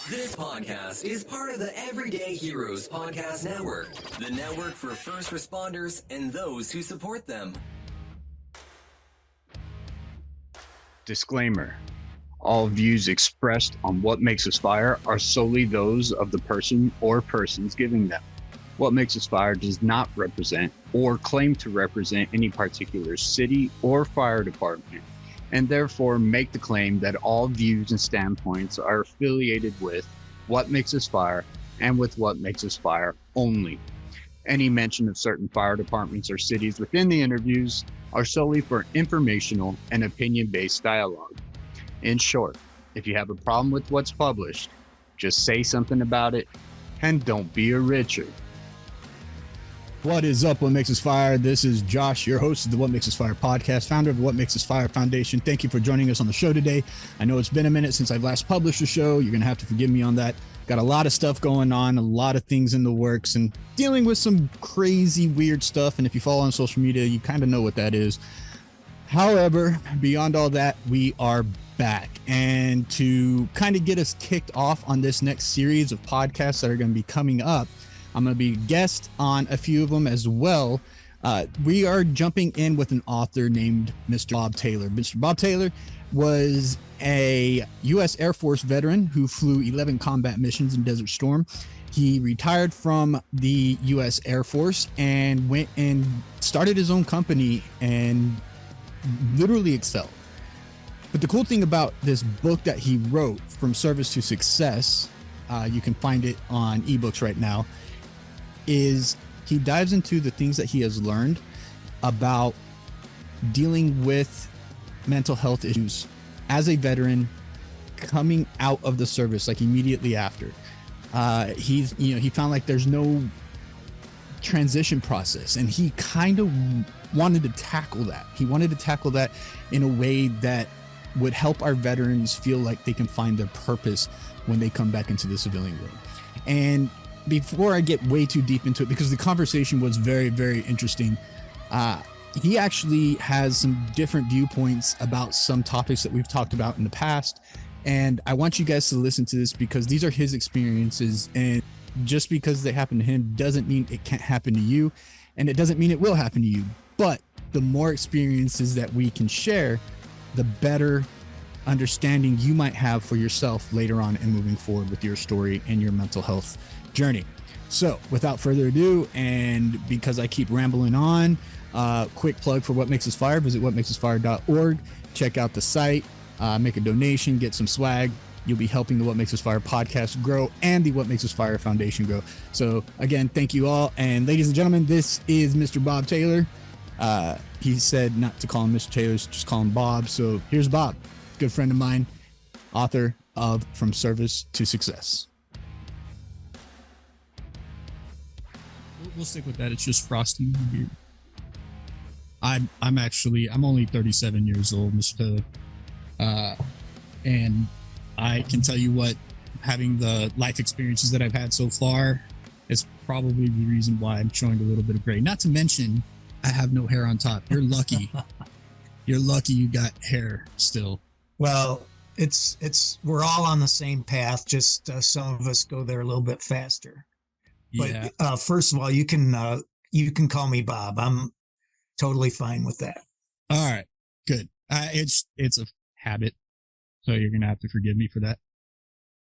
This podcast is part of the Everyday Heroes Podcast Network, the network for first responders and those who support them. Disclaimer. All views expressed on What Makes Us Fire are solely those of the person or persons giving them. What Makes Us Fire does not represent or claim to represent any particular city or fire department, and therefore make the claim that all views and standpoints are affiliated with What Makes Us Fire and with What Makes Us Fire only. Any mention of certain fire departments or cities within the interviews are solely for informational and opinion-based dialogue. In short, if you have a problem with what's published, just say something about it and don't be a Richard. What is up, What Makes Us Fire? This is Josh, your host of the What Makes Us Fire podcast, founder of the What Makes Us Fire Foundation. Thank you for joining us on the show today. I know it's been a minute since I've last published a show. You're going to have to forgive me on that. Got a lot of stuff going on, a lot of things in the works, and dealing with some crazy, weird stuff. And if you follow on social media, you kind of know what that is. However, beyond all that, we are back. And to kind of get us kicked off on this next series of podcasts that are going to be coming up, I'm going to be a guest on a few of them as well. We are jumping in with an author named Mr. Bob Taylor. Mr. Bob Taylor was a U.S. Air Force veteran who flew 11 combat missions in Desert Storm. He retired from the U.S. Air Force and went and started his own company and literally excelled. But the cool thing about this book that he wrote, From Service to Success, you can find it on ebooks right now, is he dives into the things that he has learned about dealing with mental health issues as a veteran coming out of the service, like immediately after. He found like there's no transition process, and he kind of wanted to tackle that. He wanted to tackle that in a way that would help our veterans feel like they can find their purpose when they come back into the civilian world. And before I get way too deep into it, because the conversation was very, very interesting, he actually has some different viewpoints about some topics that we've talked about in the past. And I want you guys to listen to this because these are his experiences. And just because they happen to him doesn't mean it can't happen to you. And it doesn't mean it will happen to you. But the more experiences that we can share, the better understanding you might have for yourself later on and moving forward with your story and your mental health journey. So without further ado, and because I keep rambling on, quick plug for What Makes Us Fire. Visit whatmakesusfire.org. Check out the site, make a donation, get some swag. You'll be helping the What Makes Us Fire podcast grow and the What Makes Us Fire Foundation grow. So again, thank you all. And ladies and gentlemen, this is Mr. Bob Taylor. He said not to call him Mr. Taylor, just call him Bob. So here's Bob, good friend of mine, author of From Service to Success. We'll stick with that. It's just frosting. I'm only 37 years old, Mr. And I can tell you what, having the life experiences that I've had so far is probably the reason why I'm showing a little bit of gray. Not to mention, I have no hair on top. You're lucky. You're lucky you got hair still. Well, we're all on the same path. Just some of us go there a little bit faster. But yeah. First of all, you can call me Bob. I'm totally fine with that. All right, good. It's a habit, so you're gonna have to forgive me for that.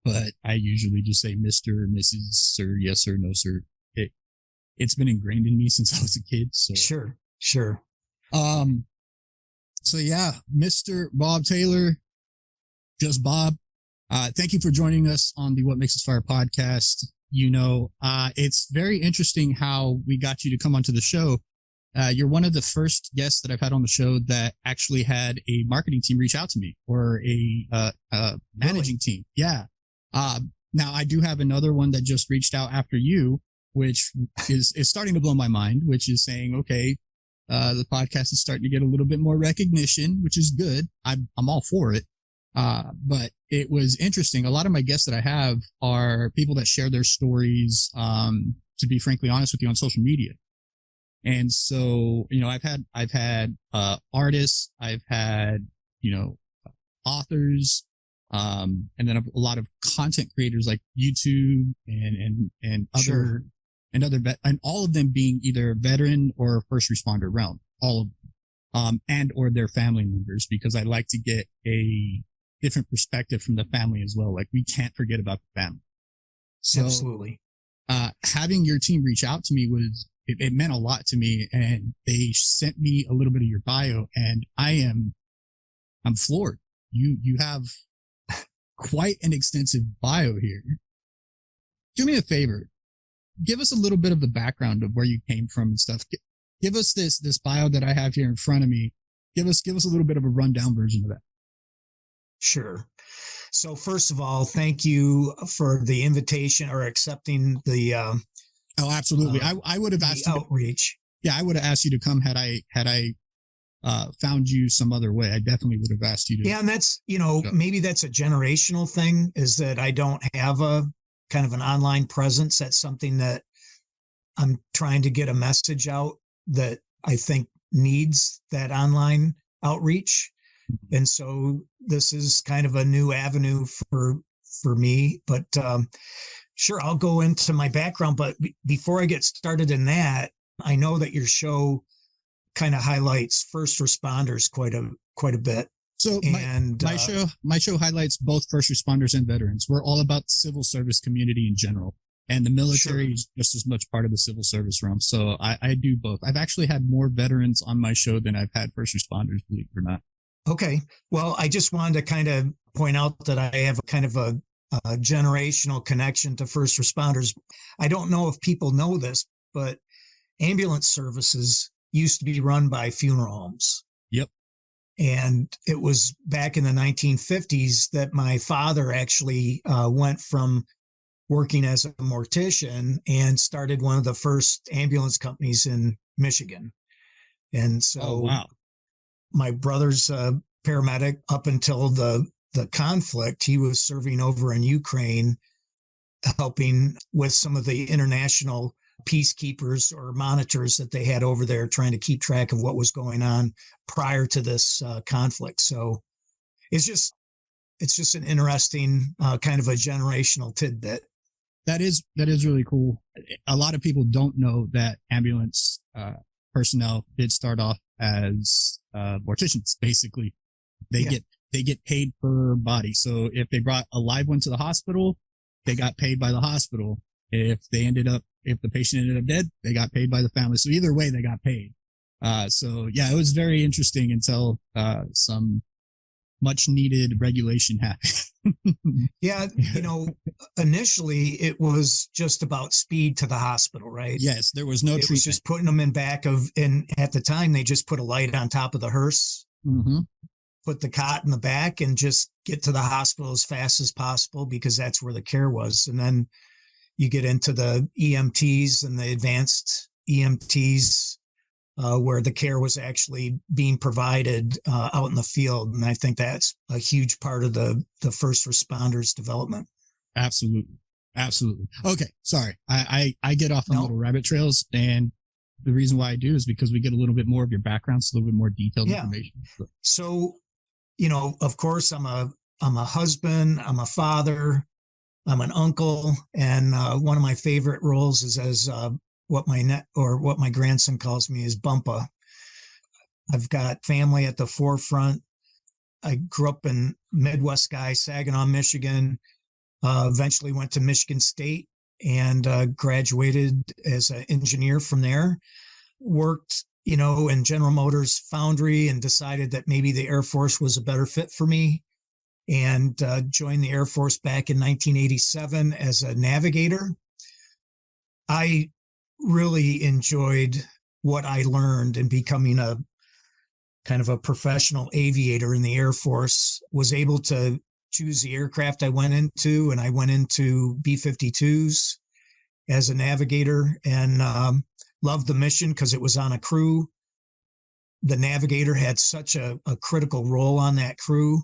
But I usually just say Mr. or Mrs. Sir, yes sir, no sir. It's been ingrained in me since I was a kid. So sure. So yeah, Mr. Bob Taylor, just Bob. Thank you for joining us on the What Makes Us Fire podcast. It's very interesting how we got you to come onto the show. You're one of the first guests that I've had on the show that actually had a marketing team reach out to me, or a managing team. Yeah. Now I do have another one that just reached out after you, which is starting to blow my mind, which is saying, okay, the podcast is starting to get a little bit more recognition, which is good. I'm all for it. But it was interesting. A lot of my guests that I have are people that share their stories, to be frankly honest with you, on social media. And so, I've had artists, I've had, authors, And then a lot of content creators like YouTube and other Sure. and all of them being either veteran or first responder realm, all of them, and or their family members, because I like to get a different perspective from the family as well. Like, we can't forget about the family. So, Absolutely. Having your team reach out to me it meant a lot to me, and they sent me a little bit of your bio, and I'm floored. You have quite an extensive bio here. Do me a favor. Give us a little bit of the background of where you came from and stuff. Give us this bio that I have here in front of me. Give us a little bit of a rundown version of that. Sure. So first of all, thank you for the invitation or accepting the Oh, absolutely. I would have asked you outreach. I would have asked you to come had I found you some other way. I definitely would have asked you to. Yeah, and that's, maybe that's a generational thing, is that I don't have a kind of an online presence. That's something that I'm trying to get a message out that I think needs that online outreach. And so this is kind of a new avenue for me, but sure, I'll go into my background. But before I get started in that, I know that your show kind of highlights first responders quite a bit. So my show highlights both first responders and veterans. We're all about the civil service community in general, and the military is just as much part of the civil service realm. So I do both. I've actually had more veterans on my show than I've had first responders, believe it or not. Okay. Well, I just wanted to kind of point out that I have a kind of a generational connection to first responders. I don't know if people know this, but ambulance services used to be run by funeral homes. Yep. And it was back in the 1950s that my father actually went from working as a mortician and started one of the first ambulance companies in Michigan. And so my brother's a paramedic up until the conflict. He was serving over in Ukraine, helping with some of the international peacekeepers or monitors that they had over there, trying to keep track of what was going on prior to this conflict. So it's just an interesting kind of a generational tidbit. That is really cool. A lot of people don't know that ambulance personnel did start off as morticians. Basically, they get paid per body. So if they brought a live one to the hospital, they got paid by the hospital. If the patient ended up dead, they got paid by the family. So either way, they got paid. So yeah, it was very interesting until some much needed regulation happened. Yeah. Initially it was just about speed to the hospital, right? Yes. There was no treatment. It was just putting them in back of, and at the time they just put a light on top of the hearse, put the cot in the back, and just get to the hospital as fast as possible, because that's where the care was. And then you get into the EMTs and the advanced EMTs, where the care was actually being provided out in the field. And I think that's a huge part of the first responders development. Absolutely. Okay. Sorry. I get off on little rabbit trails, and the reason why I do is because we get a little bit more of your background, so a little bit more detailed information. So, of course I'm a husband, I'm a father, I'm an uncle, and one of my favorite roles is as what my grandson calls me is Bumpa. I've got family at the forefront. I grew up in Midwest guy, Saginaw, Michigan. Eventually went to Michigan State and graduated as an engineer from there. Worked, in General Motors foundry, and decided that maybe the Air Force was a better fit for me, and joined the Air Force back in 1987 as a navigator. I really enjoyed what I learned in becoming a kind of a professional aviator in the Air Force. Was able to choose the aircraft I went into, and I went into B-52s as a navigator, and loved the mission because it was on a crew. The navigator had such a critical role on that crew.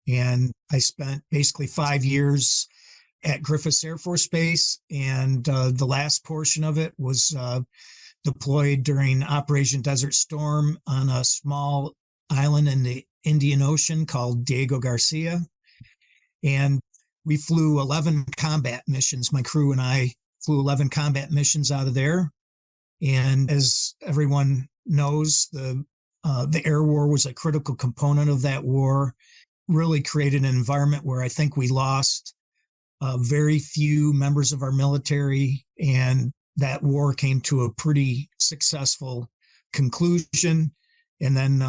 And I spent basically 5 years at Griffiths Air Force Base, and the last portion of it was deployed during Operation Desert Storm on a small island in the Indian Ocean called Diego Garcia. And we flew 11 combat missions. My crew and I flew 11 combat missions out of there. And as everyone knows, the air war was a critical component of that war, really created an environment where I think we lost very few members of our military, and that war came to a pretty successful conclusion. And then,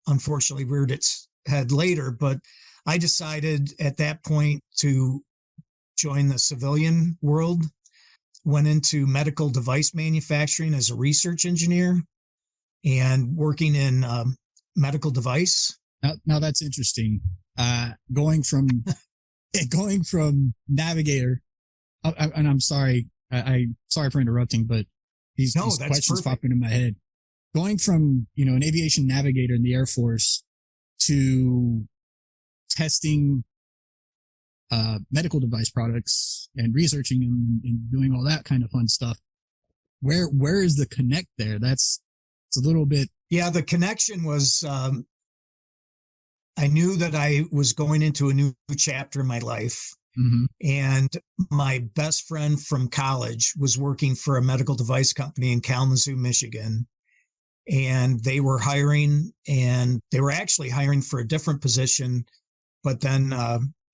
unfortunately, reared its head later. But I decided at that point to join the civilian world, went into medical device manufacturing as a research engineer and working in medical device. Now that's interesting. Going from navigator, and I'm sorry, I'm sorry for interrupting, but these questions perfect. Popping in my head. Going from, an aviation navigator in the Air Force to testing medical device products and researching them and doing all that kind of fun stuff. Where is the connect there? It's a little bit. Yeah, the connection was, I knew that I was going into a new chapter in my life. Mm-hmm. And my best friend from college was working for a medical device company in Kalamazoo, Michigan. And they were hiring, and they were actually hiring for a different position. But then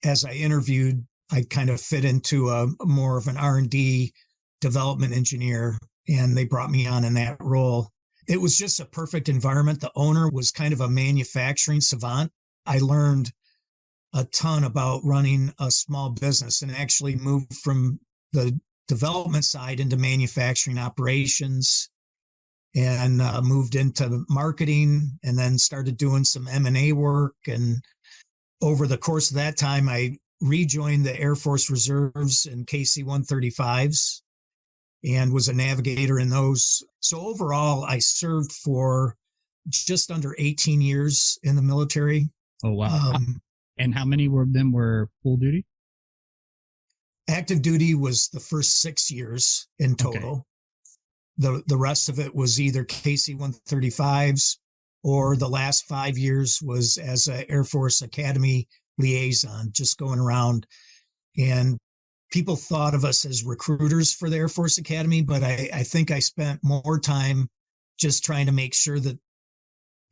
as I interviewed, I kind of fit into a more of an R&D development engineer, and they brought me on in that role. It was just a perfect environment. The owner was kind of a manufacturing savant. I learned a ton about running a small business and actually moved from the development side into manufacturing operations, and moved into marketing, and then started doing some M&A work. And over the course of that time, I rejoined the Air Force Reserves and KC-135s and was a navigator in those. So overall, I served for just under 18 years in the military. Oh, wow. And how many of them were full duty? Active duty was the first 6 years in total. Okay. The rest of it was either KC-135s, or the last 5 years was as an Air Force Academy liaison, just going around. And people thought of us as recruiters for the Air Force Academy, but I think I spent more time just trying to make sure that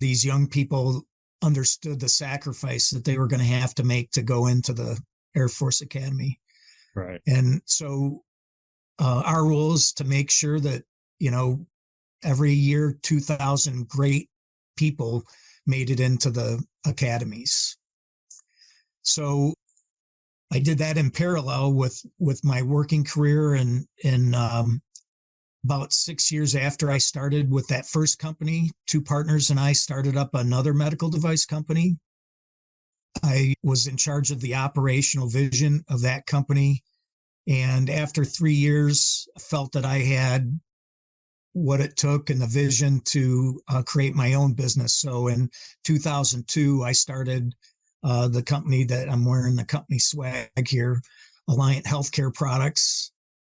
these young people understood the sacrifice that they were going to have to make to go into the Air Force Academy. Right. And so our role is to make sure that, every year, 2,000 great people made it into the academies. So I did that in parallel with my working career. And about 6 years after I started with that first company, two partners and I started up another medical device company. I was in charge of the operational vision of that company. And after 3 years, I felt that I had what it took and the vision to create my own business. So in 2002, I started the company that I'm wearing the company swag here, Alliant Healthcare Products.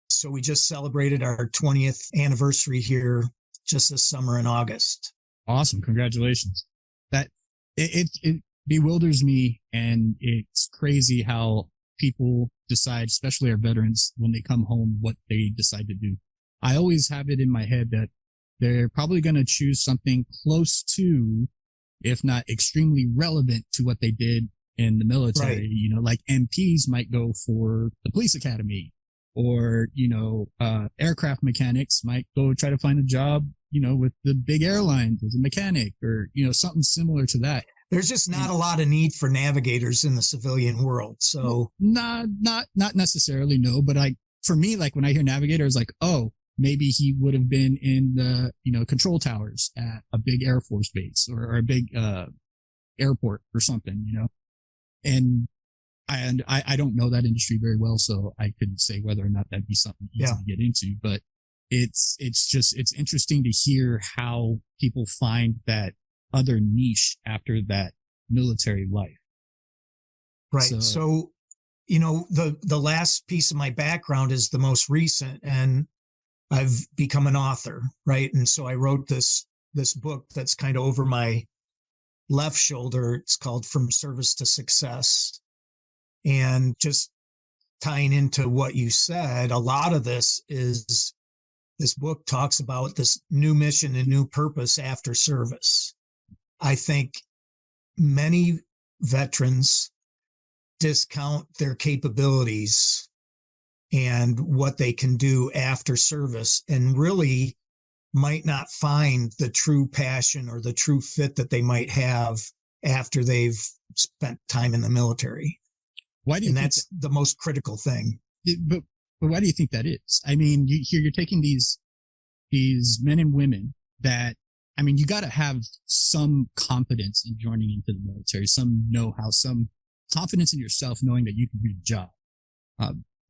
So we just celebrated our 20th anniversary here just this summer in August. Awesome. Congratulations. That it bewilders me, and it's crazy how people decide, especially our veterans, when they come home, what they decide to do. I always have it in my head that they're probably going to choose something close to, if not extremely relevant to what they did in the military. Right. Like MPs might go for the police academy, or, aircraft mechanics might go try to find a job, with the big airlines as a mechanic, or, something similar to that. There's just not a lot of need for navigators in the civilian world. So not necessarily, no. But for me, like when I hear navigator, it's like, oh, maybe he would have been in the, control towers at a big Air Force base or a big, airport or something, and I don't know that industry very well, so I couldn't say whether or not that'd be something easy to get into, but it's interesting to hear how people find that other niche after that military life. Right. So the last piece of my background is the most recent, and I've become an author, right? And so I wrote this book that's kind of over my left shoulder. It's called From Service to Success. And just tying into what you said, a lot of this book talks about this new mission and new purpose after service. I think many veterans discount their capabilities and what they can do after service, and really might not find the true passion or the true fit that they might have after they've spent time in the military. Why do you? And that's the most critical thing. But why do you think that is? I mean, you're taking these men and women that, I mean, you got to have some confidence in joining into the military, some know-how, some confidence in yourself, knowing that you can do the job.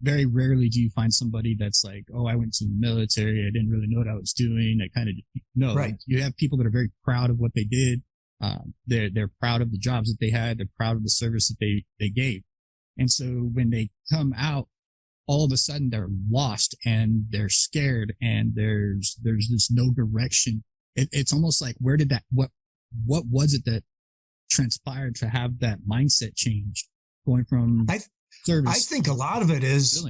Very rarely do you find somebody that's like, oh, I went to the military, I didn't really know what I was doing. I kind of no. Right. You have people that are very proud of what they did. They're proud of the jobs that they had. They're proud of the service that they gave. And so when they come out, all of a sudden they're lost and they're scared, and there's this no direction. It's almost like, where did that, what was it that transpired to have that mindset change going from service? I think a lot of it is,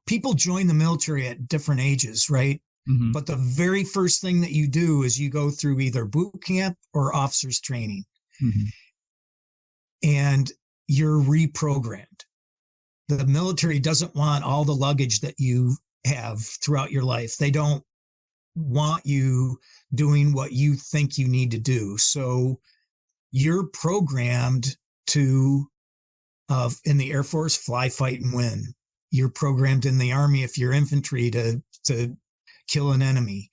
people join the military at different ages, right? Mm-hmm. But the very first thing that you do is you go through either boot camp or officers training. Mm-hmm. And you're reprogrammed. The military doesn't want all the luggage that you have throughout your life. They don't want you doing what you think you need to do. So you're programmed to, in the Air Force, fly, fight, and win. You're programmed in the Army, if you're infantry, to kill an enemy.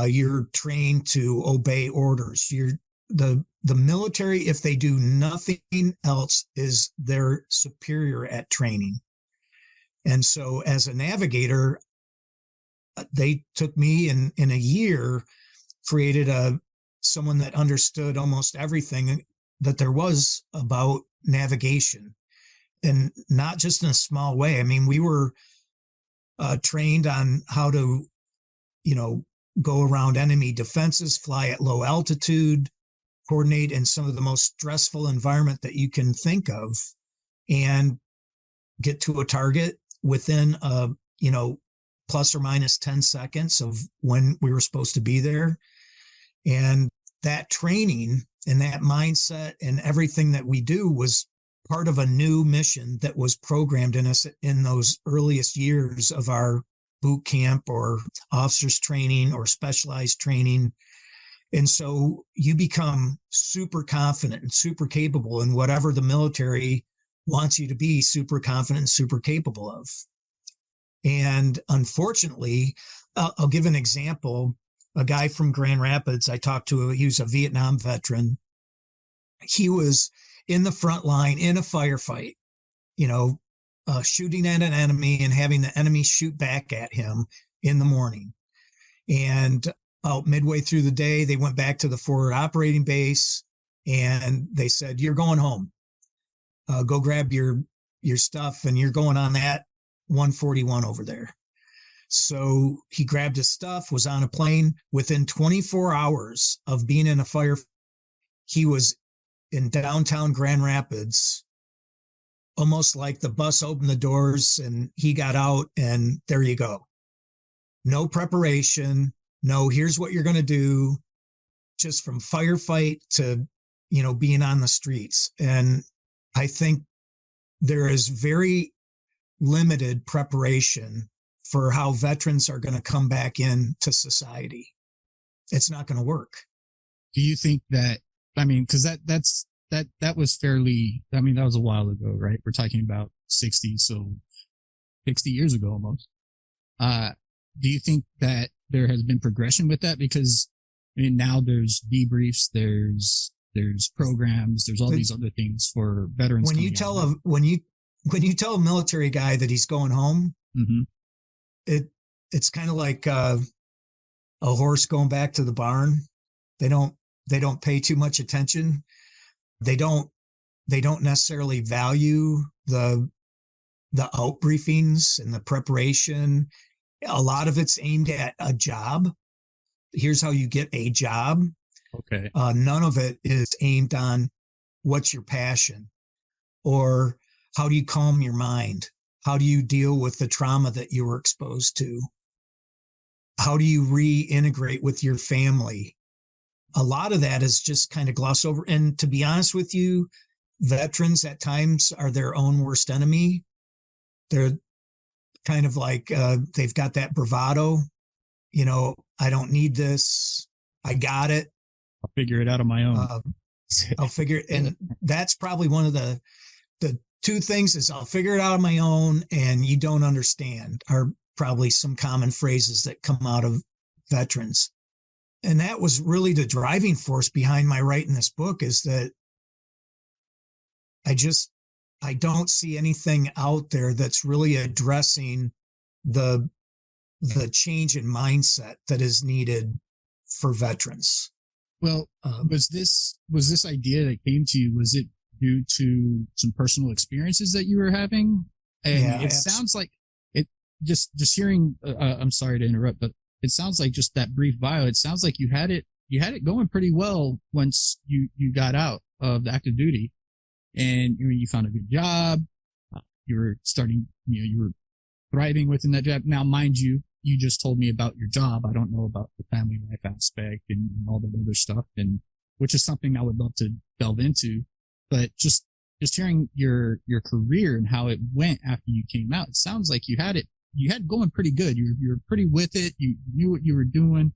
You're trained to obey orders. The military, if they do nothing else, is they're superior at training. And so as a navigator, they took me in a year, created someone that understood almost everything that there was about navigation, and not just in a small way. I mean, we were trained on how to, go around enemy defenses, fly at low altitude, coordinate in some of the most stressful environment that you can think of, and get to a target within, plus or minus 10 seconds of when we were supposed to be there. And that training and that mindset and everything that we do was part of a new mission that was programmed in us in those earliest years of our boot camp or officers training or specialized training. And so you become super confident and super capable in whatever the military wants you to be super confident and super capable of. And unfortunately, I'll give an example. A guy from Grand Rapids I talked to, he was a Vietnam veteran. He was in the front line in a firefight, shooting at an enemy and having the enemy shoot back at him in the morning. And midway through the day, they went back to the forward operating base and they said, "You're going home. Go grab your stuff, and you're going on that 141 over there." So he grabbed his stuff, was on a plane. Within 24 hours of being in a fire, he was in downtown Grand Rapids, almost like the bus opened the doors and he got out, and there you go. No preparation. No, here's what you're going to do, just from firefight to, being on the streets. And I think there is very limited preparation for how veterans are going to come back into society. It's not going to work. Do you think that, because that was fairly, that was a while ago, right? We're talking about 60 years ago almost. Do you think that there has been progression with that? Because now there's debriefs, there's programs, there's all these other things for veterans. When you tell a military guy that he's going home, mm-hmm. it's kind of like a horse going back to the barn. They don't pay too much attention. They don't necessarily value the out briefings and the preparation. A lot of it's aimed at a job. Here's how you get a job. Okay. None of it is aimed on what's your passion or How do you calm your mind? How do you deal with the trauma that you were exposed to? How do you reintegrate with your family? A lot of that is just kind of glossed over. And to be honest with you, veterans at times are their own worst enemy. They're kind of like, they've got that bravado, I don't need this. I got it. I'll figure it out on my own. I'll figure it. And that's probably one of the two things is I'll figure it out on my own and you don't understand are probably some common phrases that come out of veterans. And that was really the driving force behind my writing this book, is that I don't see anything out there that's really addressing the change in mindset that is needed for veterans. Well, was this idea that came to you, was it due to some personal experiences that you were having? And yeah, it sounds like it just hearing, I'm sorry to interrupt, but it sounds like just that brief bio, it sounds like you had it going pretty well once you got out of the active duty and you found a good job. You were starting, you were thriving within that job. Now, mind you, you just told me about your job. I don't know about the family life aspect and all that other stuff, and which is something I would love to delve into. But just hearing your career and how it went after you came out, it sounds like you had going pretty good. You were pretty with it. You knew what you were doing.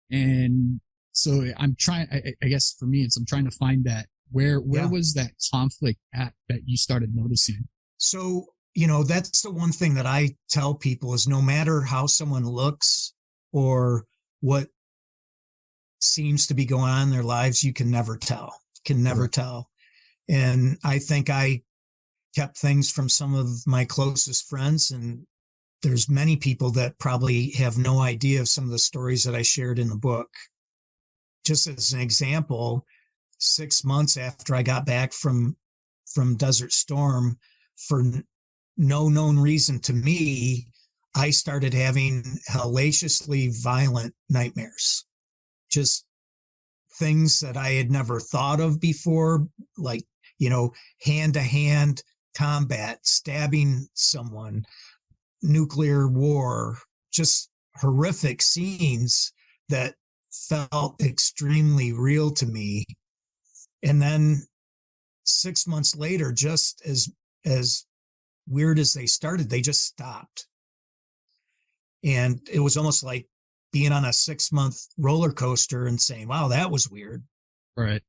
And so I'm trying, I guess for me, I'm trying to find that where was that conflict at that you started noticing? So, that's the one thing that I tell people is no matter how someone looks or what seems to be going on in their lives, you can never tell. Tell. And I think I kept things from some of my closest friends, and there's many people that probably have no idea of some of the stories that I shared in the book. Just as an example, 6 months after I got back from Desert Storm, for no known reason to me, I started having hellaciously violent nightmares. Just things that I had never thought of before, like, hand-to-hand combat, stabbing someone, nuclear war, just horrific scenes that felt extremely real to me. And then 6 months later, just as weird as they started, they just stopped. And it was almost like being on a 6-month roller coaster and saying, wow, that was weird. Right.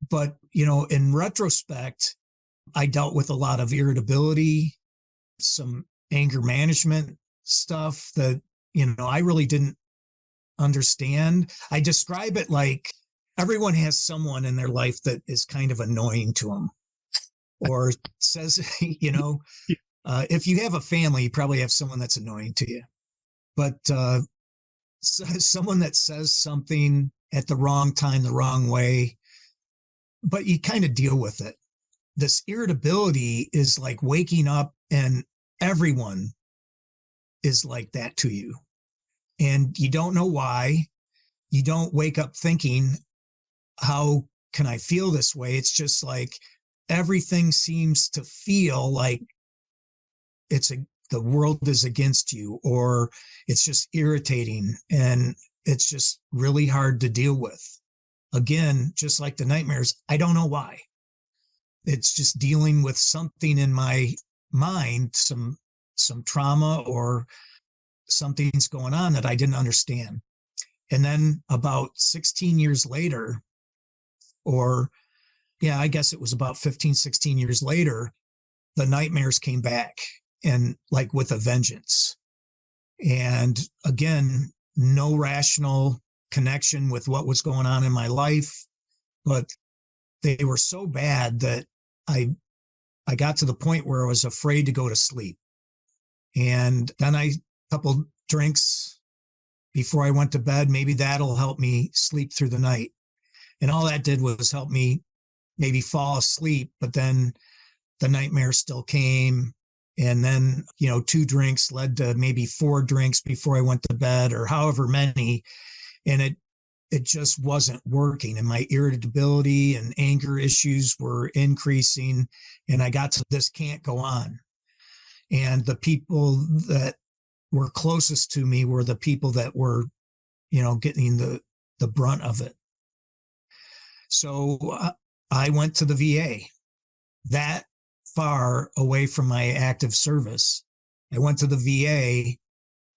But, in retrospect, I dealt with a lot of irritability, some anger management stuff that, I really didn't understand. I describe it like everyone has someone in their life that is kind of annoying to them, or says, if you have a family, you probably have someone that's annoying to you. But someone that says something at the wrong time, the wrong way, but you kind of deal with it. This irritability is like waking up and everyone is like that to you. And you don't know why. You don't wake up thinking, how can I feel this way? It's just like everything seems to feel like the world is against you, or it's just irritating and it's just really hard to deal with. Again, just like the nightmares, I don't know why. It's just dealing with something in my mind, some trauma or something's going on that I didn't understand. And then about 16 years later, I guess it was about 15, 16 years later, the nightmares came back, and like with a vengeance. And again, no rational connection with what was going on in my life, but they were so bad that I got to the point where I was afraid to go to sleep. And then a couple drinks before I went to bed, maybe that'll help me sleep through the night. And all that did was help me maybe fall asleep, but then the nightmare still came. And then, 2 drinks led to maybe 4 drinks before I went to bed, or however many. And it just wasn't working, and my irritability and anger issues were increasing, and I got to, this can't go on. And the people that were closest to me were the people that were, getting the brunt of it. So I went to the VA, that far away from my active service. I went to the VA,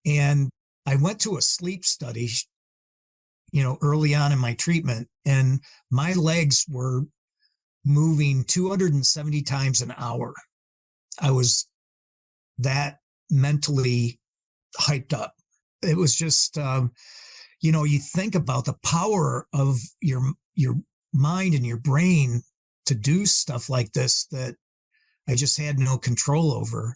and I went to a sleep study, early on in my treatment, and my legs were moving 270 times an hour. I was that mentally hyped up. It was just, you think about the power of your mind and your brain to do stuff like this that I just had no control over.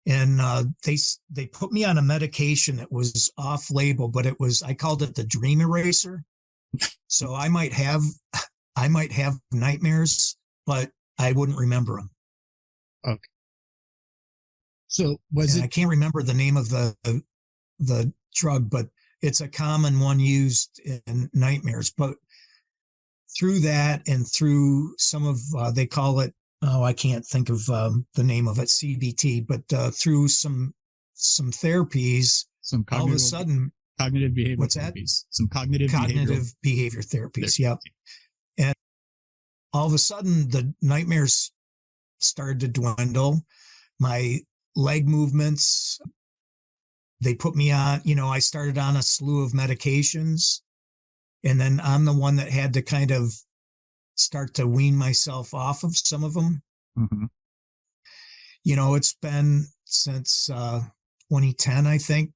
And they put me on a medication that was off label, but I called it the dream eraser. So I might have nightmares, but I wouldn't remember them. Okay. So I can't remember the name of the drug, but it's a common one used in nightmares. But through that and through some of, they call it, I can't think of the name of it, CBT, but through some therapies, all of a sudden, cognitive behavior what's therapies, that? some cognitive behavior therapies. Yep. And all of a sudden the nightmares started to dwindle. My leg movements, they put me on, I started on a slew of medications, and then I'm the one that had to kind of start to wean myself off of some of them. Mm-hmm. It's been since 2010, I think,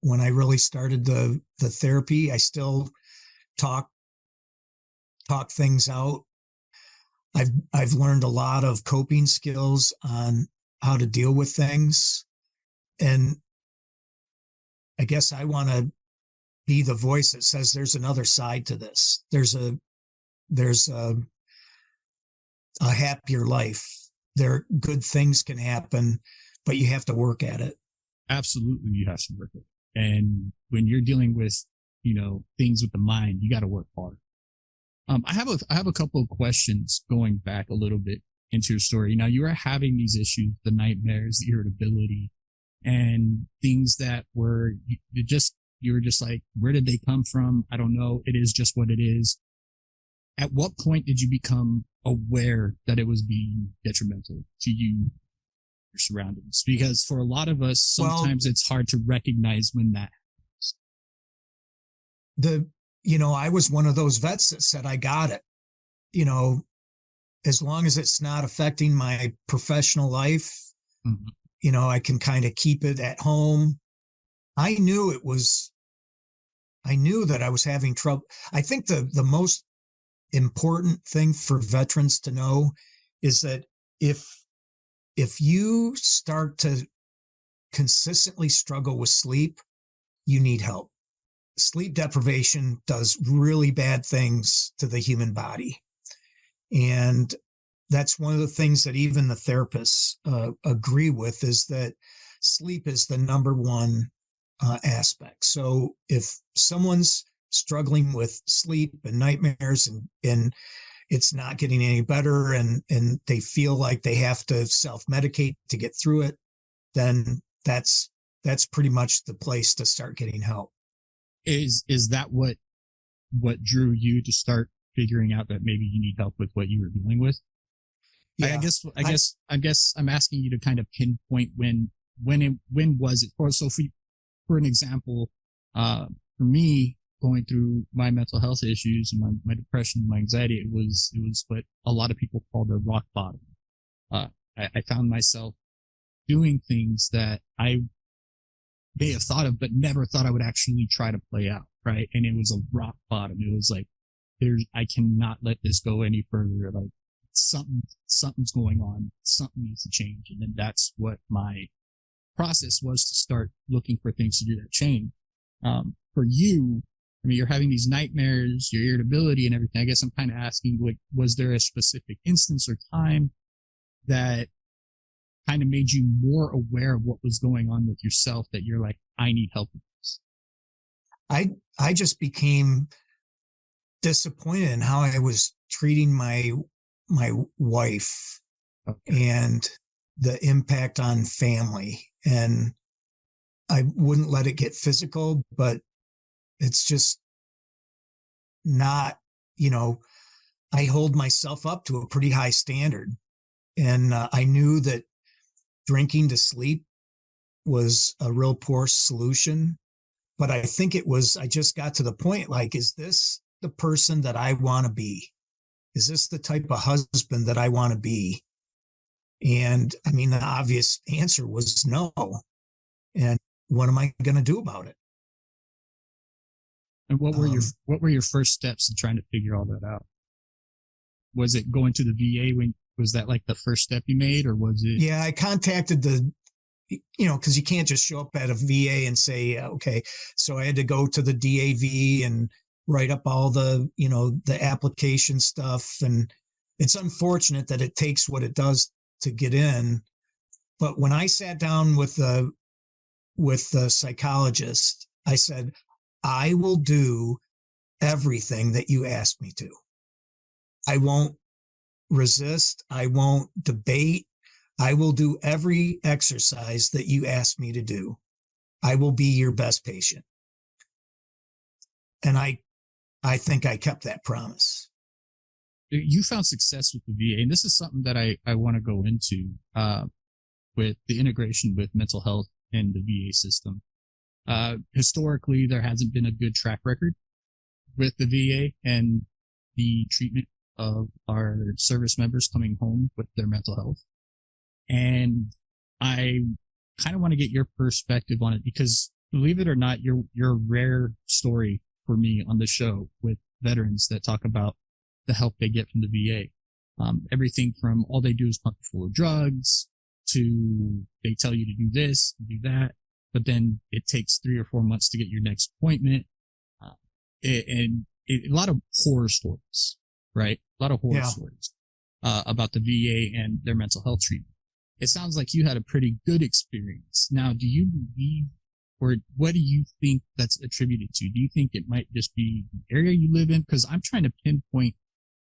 when I really started the therapy. I still talk things out. I've learned a lot of coping skills on how to deal with things. And I guess I want to be the voice that says there's another side to this. There's a happier life. There, good things can happen, but you have to work at it. Absolutely, you have to work at it. And when you're dealing with, things with the mind, you got to work hard. I have a couple of questions going back a little bit into your story. Now, you were having these issues, the nightmares, the irritability, and things that were you were just like, where did they come from? I don't know. It is just what it is. At what point did you become aware that it was being detrimental to you, your surroundings? Because for a lot of us, sometimes it's hard to recognize when that happens. I was one of those vets that said, I got it. As long as it's not affecting my professional life, mm-hmm. I can kind of keep it at home. I knew that I was having trouble. I think the most important thing for veterans to know is that if you start to consistently struggle with sleep, you need help. Sleep deprivation does really bad things to the human body. And that's one of the things that even the therapists agree with, is that sleep is the number one aspect. So if someone's struggling with sleep and nightmares and it's not getting any better and they feel like they have to self-medicate to get through it, then that's pretty much the place to start getting help. Is that what drew you to start figuring out that maybe you need help with what you were dealing with? Yeah. I guess I'm asking you to kind of pinpoint when was it? For an example, for me, going through my mental health issues and my depression, my anxiety, it was what a lot of people call the rock bottom. I found myself doing things that I may have thought of, but never thought I would actually try to play out. Right. And it was a rock bottom. It was like, I cannot let this go any further. Like something's going on. Something needs to change. And then that's what my process was, to start looking for things to do that change. For you, I mean, you're having these nightmares, your irritability and everything. I guess I'm kind of asking, like, was there a specific instance or time that kind of made you more aware of what was going on with yourself, that you're like, I need help with this? I just became disappointed in how I was treating my wife and the impact on family. And I wouldn't let it get physical, but it's just not, I hold myself up to a pretty high standard. And I knew that drinking to sleep was a real poor solution. But I think I just got to the point, like, is this the person that I want to be? Is this the type of husband that I want to be? And I mean, the obvious answer was no. And what am I going to do about it? And what were your first steps in trying to figure all that out? Was it going to the VA? Was that like the first step you made, or was it? Yeah, I contacted because you can't just show up at a VA and say, okay. So I had to go to the DAV and write up all the, the application stuff. And it's unfortunate that it takes what it does to get in. But when I sat down with the psychologist, I said, I will do everything that you ask me to. I won't resist. I won't debate. I will do every exercise that you ask me to do. I will be your best patient. And I think I kept that promise. You found success with the VA, and this is something that I want to go into with the integration with mental health and the VA system. Historically, there hasn't been a good track record with the VA and the treatment of our service members coming home with their mental health. And I kind of want to get your perspective on it, because believe it or not, you're a rare story for me on the show with veterans that talk about the help they get from the VA. Everything from all they do is pump you full of drugs to they tell you to do this, do that, but then it takes 3 or 4 months to get your next appointment. A lot of horror stories, right? A lot of horror stories about the VA and their mental health treatment. It sounds like you had a pretty good experience. Now, do you believe, or what do you think that's attributed to? Do you think it might just be the area you live in? Because I'm trying to pinpoint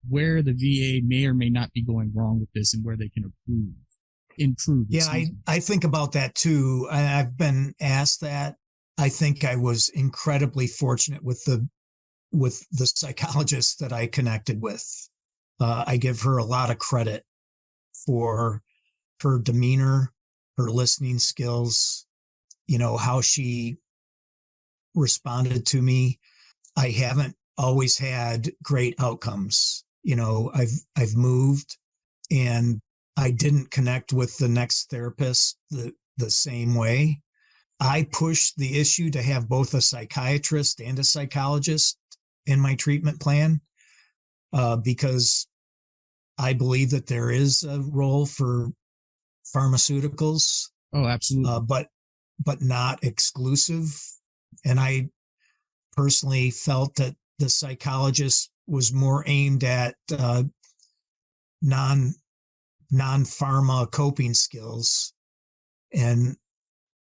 where the VA may or may not be going wrong with this and where they can improve. Yeah, I think about that too. I've been asked that. I think I was incredibly fortunate with the psychologist that I connected with. I give her a lot of credit for her demeanor, her listening skills, how she responded to me. I haven't always had great outcomes. I've moved and I didn't connect with the next therapist the same way. I pushed the issue to have both a psychiatrist and a psychologist in my treatment plan because I believe that there is a role for pharmaceuticals. Oh, absolutely. But not exclusive. And I personally felt that the psychologist was more aimed at non-pharma coping skills. And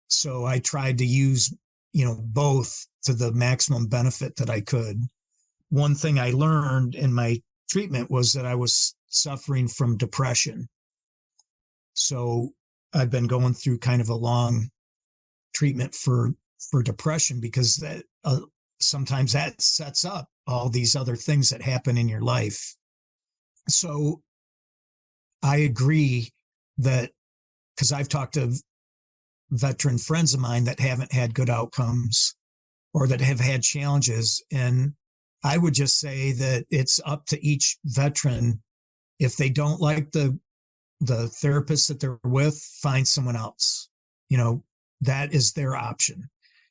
so I tried to use, both to the maximum benefit that I could. One thing I learned in my treatment was that I was suffering from depression. So I've been going through kind of a long treatment for depression because that sometimes that sets up all these other things that happen in your life. So I agree that, because I've talked to veteran friends of mine that haven't had good outcomes or that have had challenges. And I would just say that it's up to each veteran. If they don't like the therapist that they're with, find someone else. That is their option.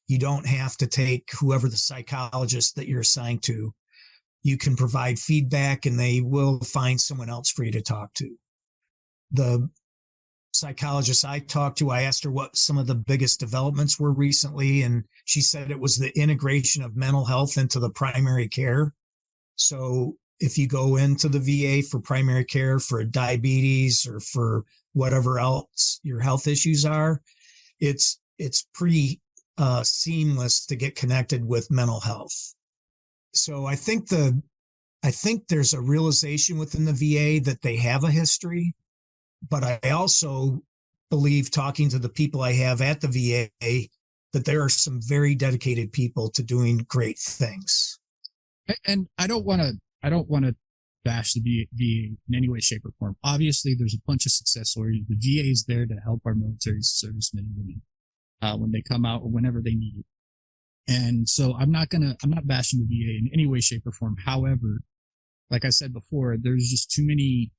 You don't have to take whoever the psychologist that you're assigned to. You can provide feedback and they will find someone else for you to talk to. The psychologist I talked to, I asked her what some of the biggest developments were recently, and she said it was the integration of mental health into the primary care. So if you go into the VA for primary care for diabetes or for whatever else your health issues are, it's pretty seamless to get connected with mental health. So I think the I think there's a realization within the VA that they have a history, but I also believe, talking to the people I have at the VA, that there are some very dedicated people to doing great things. And I don't want to bash the VA in any way, shape, or form. Obviously, there's a bunch of success stories. The VA is there to help our military servicemen and women when they come out or whenever they need it. And so I'm not bashing the VA in any way, shape, or form. However, like I said before, there's just too many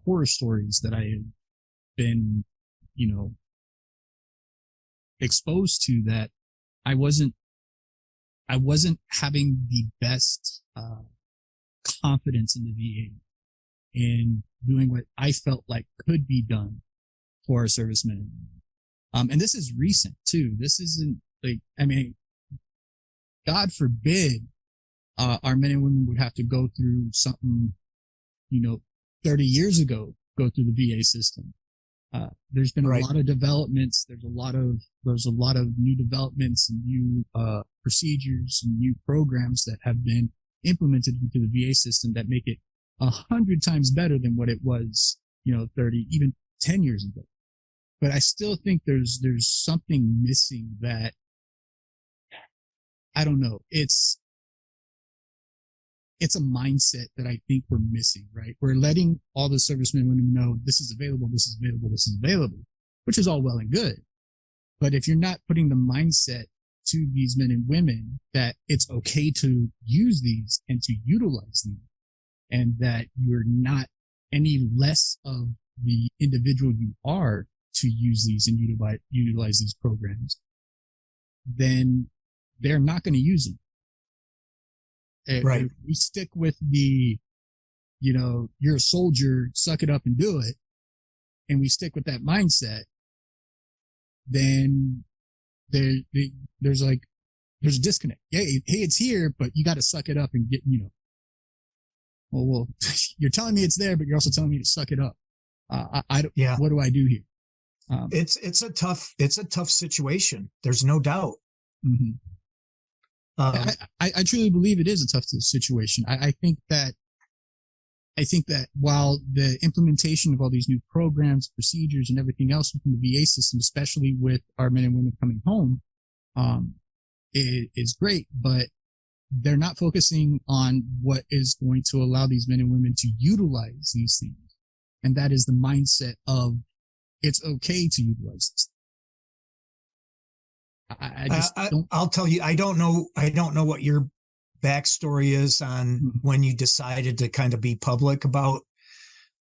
horror stories that I have been, exposed to, that I wasn't having the best confidence in the VA in doing what I felt like could be done for our servicemen. And this is recent too. This isn't God forbid our men and women would have to go through something, 30 years ago, go through the VA system. There's been a lot of developments. There's a lot of new developments and new procedures and new programs that have been implemented into the VA system that make it 100 times better than what it was, 30, even 10 years ago. But I still think there's something missing that, I don't know. It's a mindset that I think we're missing, right? We're letting all the servicemen and women know this is available, this is available, this is available, which is all well and good. But if you're not putting the mindset to these men and women that it's okay to use these and to utilize them, and that you're not any less of the individual you are to use these and utilize these programs, then they're not going to use them. Right. If we stick with the, you're a soldier, suck it up and do it, and we stick with that mindset, then there's a disconnect. Yeah, hey, it's here, but you got to suck it up and get, well, you're telling me it's there, but you're also telling me to suck it up. What do I do here? It's a tough situation. There's no doubt. Mm-hmm. I truly believe it is a tough situation. I think that while the implementation of all these new programs, procedures, and everything else within the VA system, especially with our men and women coming home, is great, but they're not focusing on what is going to allow these men and women to utilize these things. And that is the mindset of it's okay to utilize this. I'll tell you, I don't know what your backstory is on when you decided to kind of be public about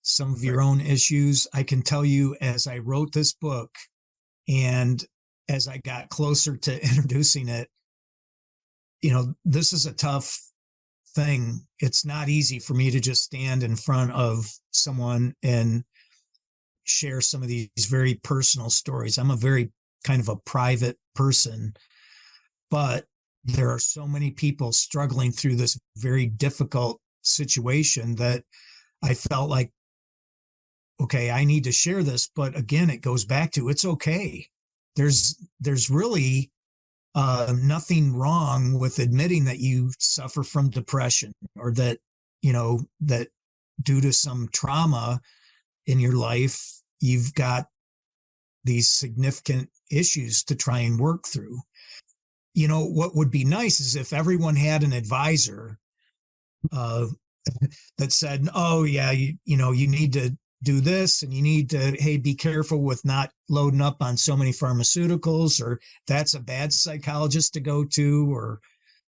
some of your own issues. I can tell you, as I wrote this book and as I got closer to introducing it, this is a tough thing. It's not easy for me to just stand in front of someone and share some of these very personal stories. I'm a very kind of a private person, but there are so many people struggling through this very difficult situation that I felt like, okay, I need to share this. But again, it goes back to, it's okay. There's really nothing wrong with admitting that you suffer from depression, or that, that due to some trauma in your life, you've got these significant issues to try and work through. What would be nice is if everyone had an advisor that said, oh yeah, you need to do this, and you need to, hey, be careful with not loading up on so many pharmaceuticals, or that's a bad psychologist to go to,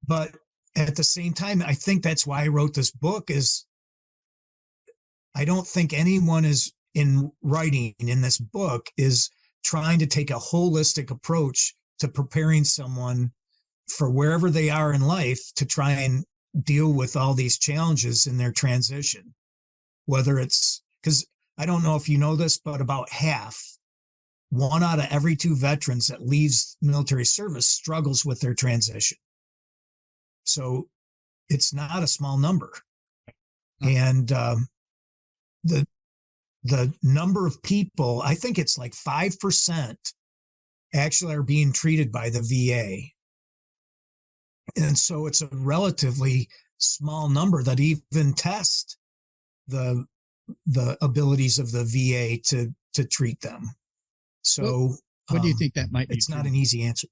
but at the same time, I think that's why I wrote this book, is I don't think anyone is in writing in this book is trying to take a holistic approach to preparing someone for wherever they are in life to try and deal with all these challenges in their transition. Whether it's, because I don't know if you know this, but about one out of every 2 veterans that leaves military service struggles with their transition. So it's not a small number. And the number of people, I think it's like 5% actually are being treated by the VA. And so it's a relatively small number that even test the abilities of the VA to treat them. So what do you think that might be? It's not an easy answer.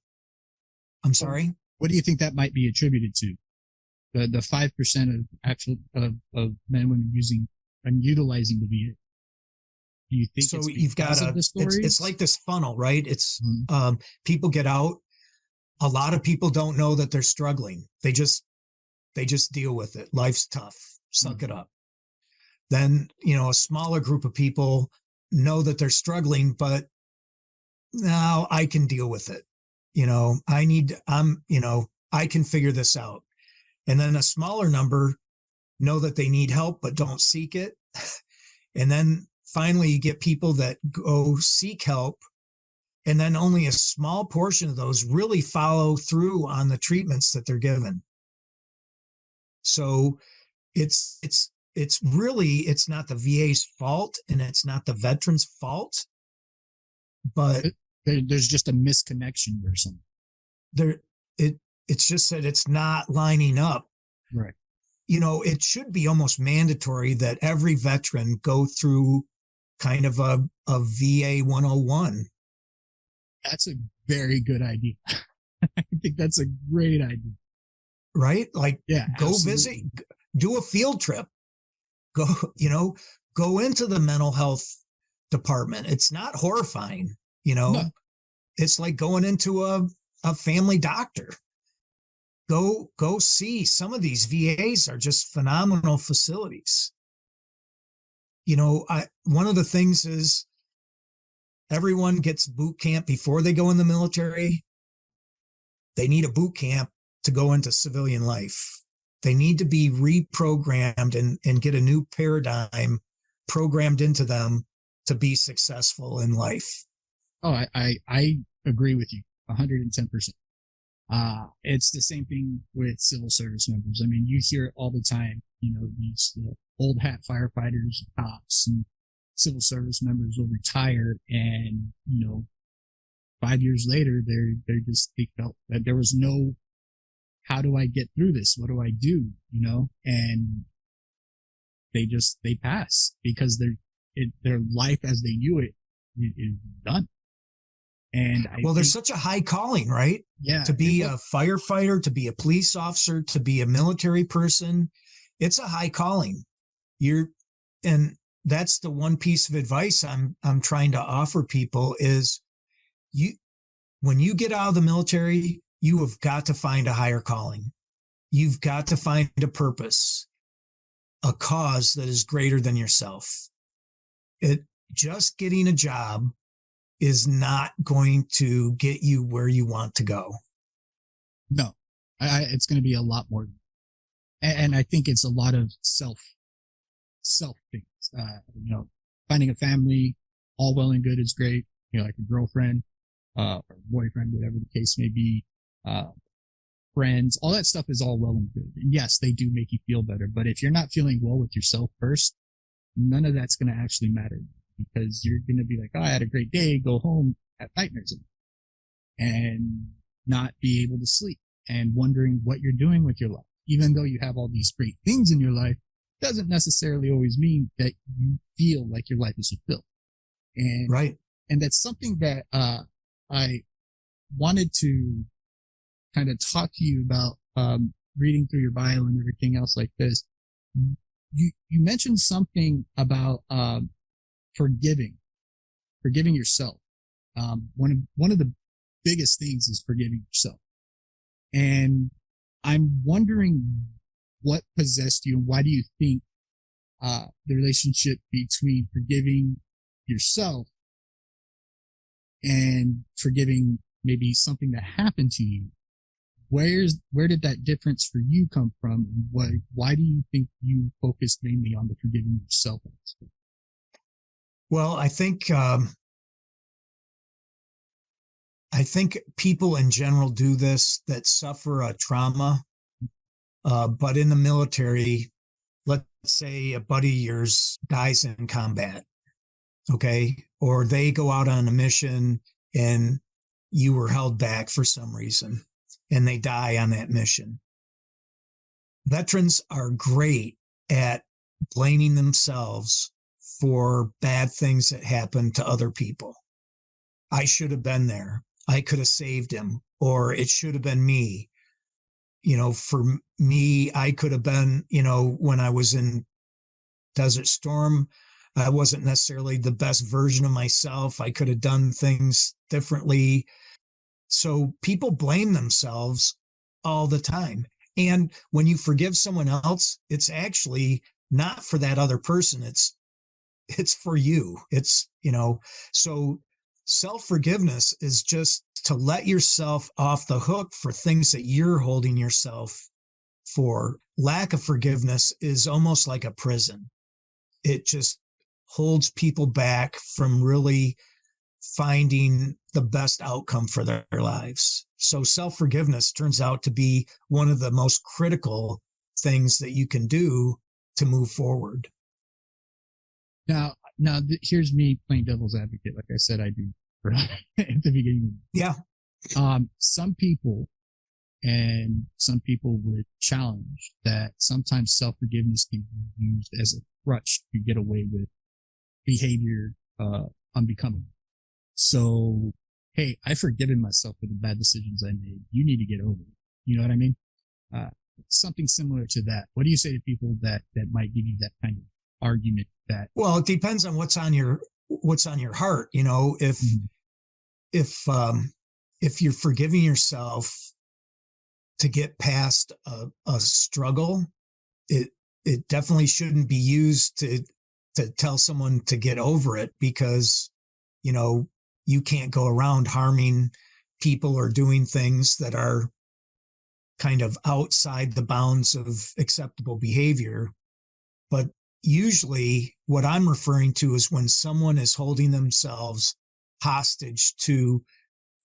I'm sorry? What do you think that might be attributed to? The 5% of actual of men and women using and utilizing the VA. Do you think so? You've got it's like this funnel, right? It's people get out. A lot of people don't know that they're struggling. They just deal with it. Life's tough. Suck it up. Then, a smaller group of people know that they're struggling, but now I can deal with it. I can figure this out. And then a smaller number know that they need help, but don't seek it. And then finally you get people that go seek help. And then only a small portion of those really follow through on the treatments that they're given. So it's not the VA's fault, and it's not the veteran's fault, but there's just a misconnection or something. It's just that it's not lining up. Right. It should be almost mandatory that every veteran go through kind of a VA 101. That's a very good idea. I think that's a great idea. Right? Like, yeah, go absolutely. visit, do a field trip, go into the mental health department. It's not horrifying, No. It's like going into a family doctor. Go see. Some of these VAs are just phenomenal facilities. One of the things is everyone gets boot camp before they go in the military. They need a boot camp to go into civilian life. They need to be reprogrammed and get a new paradigm programmed into them to be successful in life. Oh, I agree with you 110%. It's the same thing with civil service members. I mean, you hear it all the time, these old hat firefighters, cops, and civil service members will retire, and 5 years later, they felt that there was no, how do I get through this? What do I do? And they pass because their life as they knew it is done. And there's such a high calling, right? Yeah. To be a firefighter, to be a police officer, to be a military person, it's a high calling. And that's the one piece of advice I'm trying to offer people is when you get out of the military, you have got to find a higher calling. You've got to find a purpose, a cause that is greater than yourself. Just getting a job is not going to get you where you want to go. No, it's going to be a lot more. And I think it's a lot of self things. Finding a family, all well and good is great. Like a girlfriend, or boyfriend, whatever the case may be, friends, all that stuff is all well and good. And yes, they do make you feel better. But if you're not feeling well with yourself first, none of that's going to actually matter, because you're going to be like, oh, I had a great day, go home at nightmares and not be able to sleep and wondering what you're doing with your life. Even though you have all these great things in your life, doesn't necessarily always mean that you feel like your life is fulfilled. And, right. And that's something that, I wanted to kind of talk to you about, reading through your bio and everything else like this. You mentioned something about, forgiving yourself. One of the biggest things is forgiving yourself. And I'm wondering what possessed you, and why do you think, the relationship between forgiving yourself and forgiving maybe something that happened to you, where did that difference for you come from? And why do you think you focused mainly on the forgiving yourself aspect? Well, I think people in general do this that suffer a trauma. But in the military, let's say a buddy of yours dies in combat, okay? Or they go out on a mission and you were held back for some reason and they die on that mission. veterans are great at blaming themselves for bad things that happen to other people. I should have been there. I could have saved him, or it should have been me. For me, I could have been, when I was in Desert Storm, I wasn't necessarily the best version of myself. I could have done things differently. So people blame themselves all the time. And when you forgive someone else, it's actually not for that other person. It's for you. So self-forgiveness is just to let yourself off the hook for things that you're holding yourself for. Lack of forgiveness is almost like a prison. It just holds people back from really finding the best outcome for their lives. So self-forgiveness turns out to be one of the most critical things that you can do to move forward. Now, here's me playing devil's advocate, like I said I do at the beginning. Yeah. Some people would challenge that sometimes self-forgiveness can be used as a crutch to get away with behavior unbecoming. So, hey, I've forgiven myself for the bad decisions I made. You need to get over it. You know what I mean? Something similar to that. What do you say to people that might give you that kind of argument? That, well, it depends on what's on your heart. If you're forgiving yourself to get past a struggle, it definitely shouldn't be used to tell someone to get over it, because you can't go around harming people or doing things that are kind of outside the bounds of acceptable behavior. But usually what I'm referring to is when someone is holding themselves hostage to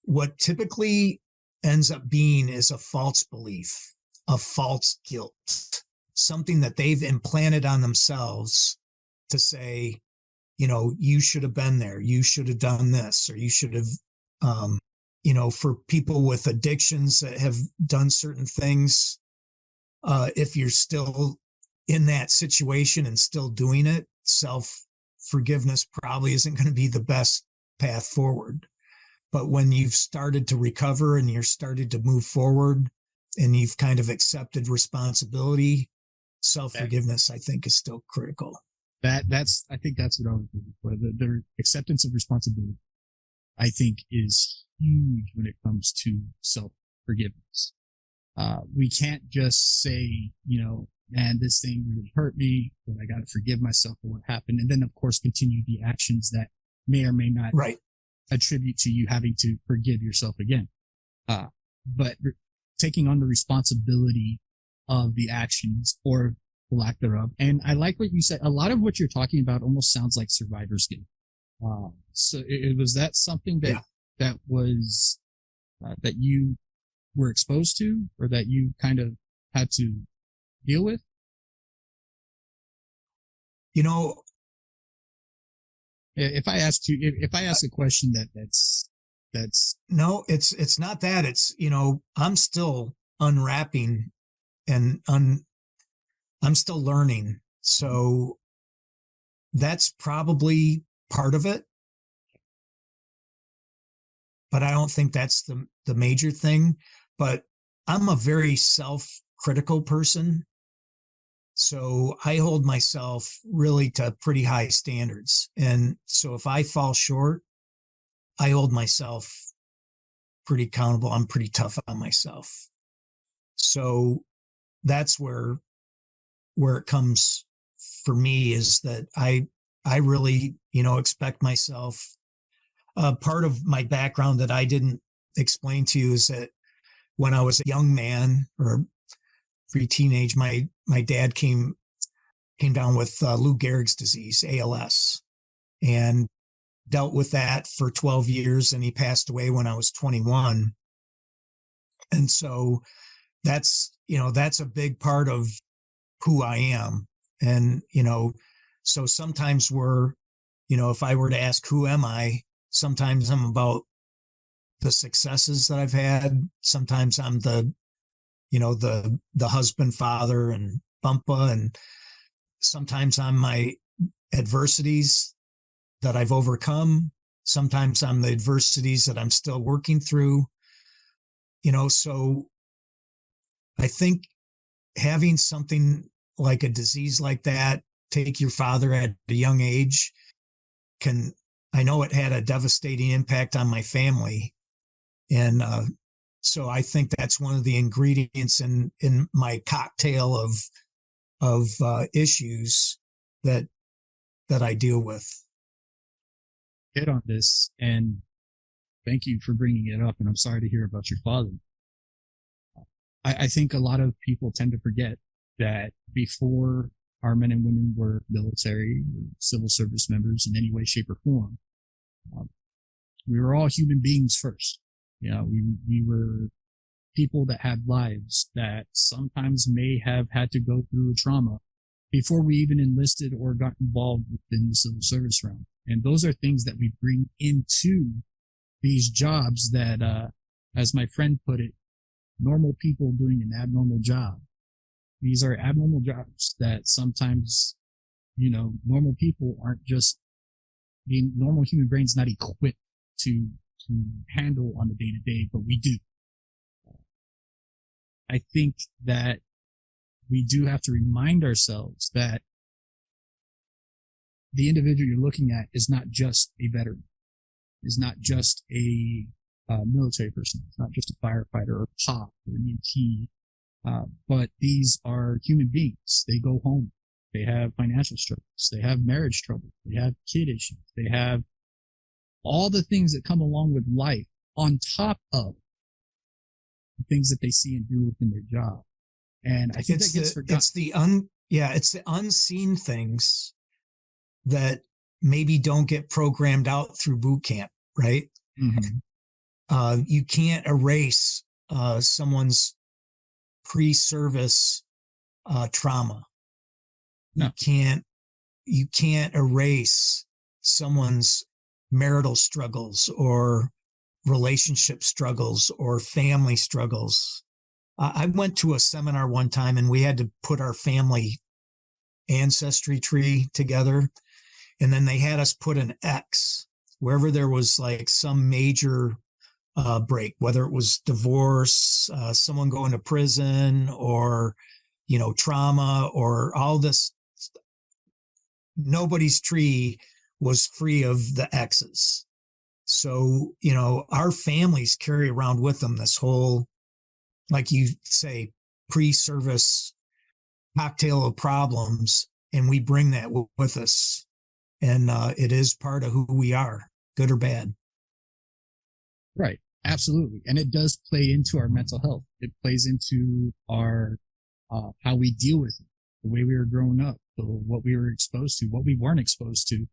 what typically ends up being is a false belief, a false guilt, something that they've implanted on themselves to say, you should have been there. You should have done this, or you should have, for people with addictions that have done certain things, if you're still in that situation and still doing it, self-forgiveness probably isn't going to be the best path forward. But when you've started to recover and you're started to move forward and you've kind of accepted responsibility, self-forgiveness, I think, is still critical. I think that's what I was looking for. The acceptance of responsibility, I think, is huge when it comes to self-forgiveness. We can't just say, man, this thing really hurt me, but I got to forgive myself for what happened. And then, of course, continue the actions that may or may not attribute to you having to forgive yourself again. But taking on the responsibility of the actions or the lack thereof. And I like what you said. A lot of what you're talking about almost sounds like survivor's guilt. So was that something that was, that you were exposed to, or that you kind of had to deal with? If I ask a question that's no, it's not that. It's, I'm still unwrapping and I'm still learning. So that's probably part of it. But I don't think that's the major thing. But I'm a very self-critical person. So I hold myself really to pretty high standards. And so if I fall short, I hold myself pretty accountable. I'm pretty tough on myself. So that's where it comes for me, is that I really, expect myself. Part of my background that I didn't explain to you is that when I was a young man or pre-teenage, my dad came down with Lou Gehrig's disease, ALS, and dealt with that for 12 years. And he passed away when I was 21. And so that's a big part of who I am. And, so sometimes if I were to ask, who am I? Sometimes I'm about the successes that I've had. Sometimes I'm the the husband, father, and Bumpa, and sometimes I'm my adversities that I've overcome. Sometimes I'm the adversities that I'm still working through. So I think having something like a disease like that take your father at a young age I know it had a devastating impact on my family. And so I think that's one of the ingredients in my cocktail of issues that I deal with. Hit on this, and thank you for bringing it up. And I'm sorry to hear about your father. I think a lot of people tend to forget that before our men and women were military or civil service members in any way, shape, or form, we were all human beings first. We were people that had lives that sometimes may have had to go through a trauma before we even enlisted or got involved within the civil service realm. And those are things that we bring into these jobs that, as my friend put it, normal people doing an abnormal job. These are abnormal jobs that sometimes, normal people aren't just, the normal human brain's not equipped to handle on a day to day, but we do. I think that we do have to remind ourselves that the individual you're looking at is not just a veteran, is not just a military person, it's not just a firefighter or a cop or an EMT, but these are human beings. They go home. They have financial struggles. They have marriage trouble. They have kid issues. They have all the things that come along with life on top of the things that they see and do within their job. And I think that gets forgotten. It's the unseen things that maybe don't get programmed out through boot camp, right? Mm-hmm. You can't erase someone's pre-service trauma. No. You can't erase someone's marital struggles or relationship struggles or family struggles. I went to a seminar one time and we had to put our family ancestry tree together. And then they had us put an X wherever there was like some major break, whether it was divorce, someone going to prison, or, trauma, or all this. Nobody's tree was free of the X's. So, our families carry around with them this whole, like you say, pre-service cocktail of problems, and we bring that with us. And it is part of who we are, good or bad. Right. Absolutely. And it does play into our mental health. It plays into our, how we deal with it, the way we were growing up, what we were exposed to, what we weren't exposed to.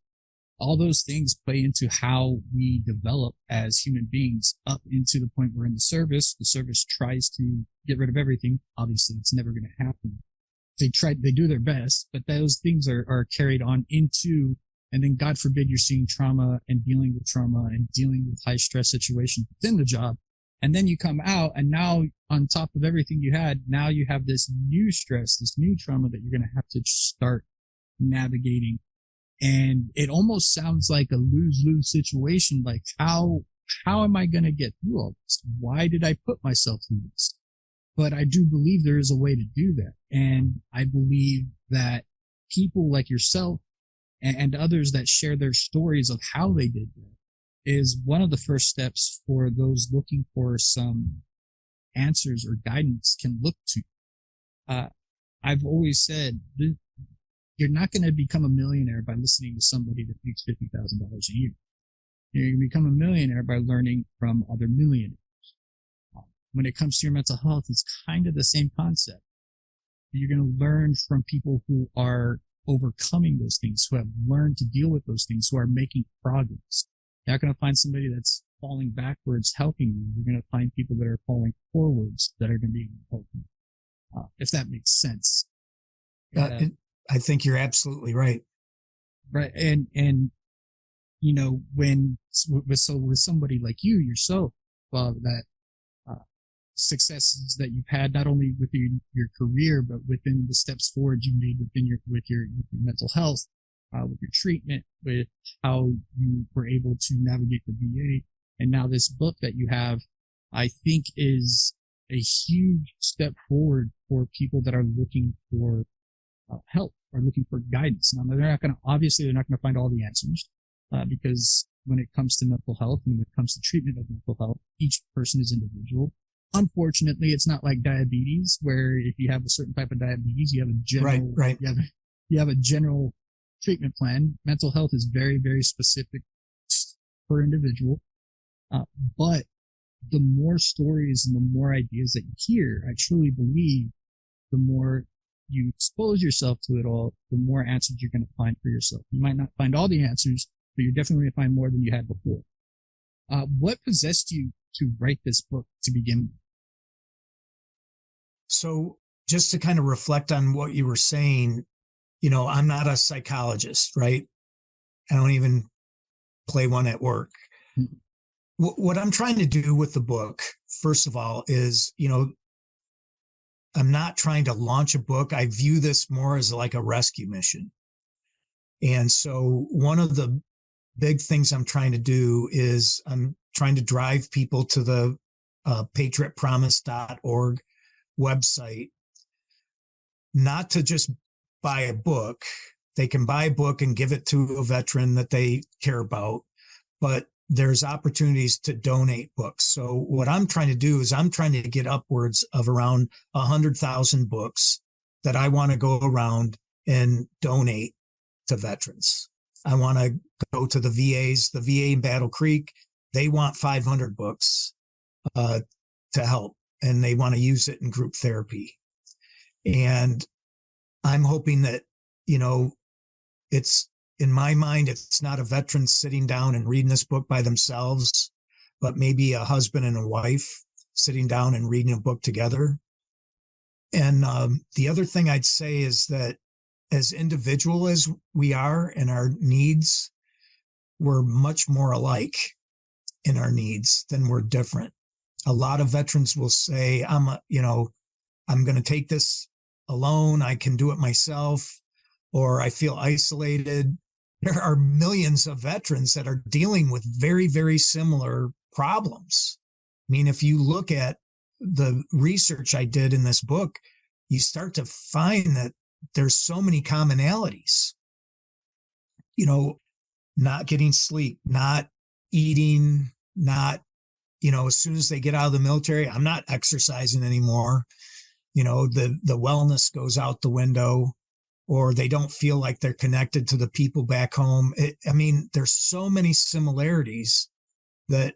All those things play into how we develop as human beings up into the point we're in the service. The service tries to get rid of everything. Obviously, it's never going to happen. They do their best, but those things are carried on into, and then God forbid you're seeing trauma and dealing with trauma and dealing with high stress situations within the job. And then you come out, and now on top of everything you had, now you have this new stress, this new trauma that you're going to have to start navigating. And it almost sounds like a lose-lose situation. Like, how am I going to get through all this? Why did I put myself through this? But I do believe there is a way to do that. And I believe that people like yourself and others that share their stories of how they did that is one of the first steps for those looking for some answers or guidance can look to. I've always said, you're not going to become a millionaire by listening to somebody that makes $50,000 a year. You're going to become a millionaire by learning from other millionaires. When it comes to your mental health, it's kind of the same concept. You're going to learn from people who are overcoming those things, who have learned to deal with those things, who are making progress. You're not going to find somebody that's falling backwards helping you. You're going to find people that are falling forwards that are going to be helping you. If that makes sense. I think you're absolutely right. Right. And, with somebody like you yourself, that, successes that you've had, not only within your career, but within the steps forward you made within with your mental health, with your treatment, with how you were able to navigate the VA. And now this book that you have, I think, is a huge step forward for people that are looking for help or looking for guidance. Now, they're not going to find all the answers, because when it comes to mental health and when it comes to treatment of mental health, each person is individual. Unfortunately, it's not like diabetes, where if you have a certain type of diabetes, you have a general, right. You have a general treatment plan. Mental health is very, very specific per individual. But the more stories and the more ideas that you hear, I truly believe the more you expose yourself to it all, the more answers you're going to find for yourself. You might not find all the answers, but you're definitely going to find more than you had before. What possessed you to write this book to begin with? So just to kind of reflect on what you were saying, I'm not a psychologist, right? I don't even play one at work. Mm-hmm. What I'm trying to do with the book, first of all, is, I'm not trying to launch a book. I view this more as like a rescue mission. And so one of the big things I'm trying to do is I'm trying to drive people to the patriotpromise.org website, not to just buy a book. They can buy a book and give it to a veteran that they care about, but there's opportunities to donate books. So what I'm trying to do is I'm trying to get upwards of around 100,000 books that I want to go around and donate to veterans. I want to go to the VAs, the VA in Battle Creek. They want 500 books to help, and they want to use it in group therapy. And I'm hoping that, it's, in my mind, it's not a veteran sitting down and reading this book by themselves, but maybe a husband and a wife sitting down and reading a book together. And the other thing I'd say is that as individual as we are in our needs, we're much more alike in our needs than we're different. A lot of veterans will say, I'm going to take this alone. I can do it myself, or I feel isolated. There are millions of veterans that are dealing with very, very similar problems. I mean, if you look at the research I did in this book, you start to find that there's so many commonalities. Not getting sleep, not eating, not, as soon as they get out of the military, I'm not exercising anymore. The wellness goes out the window, or they don't feel like they're connected to the people back home. There's so many similarities that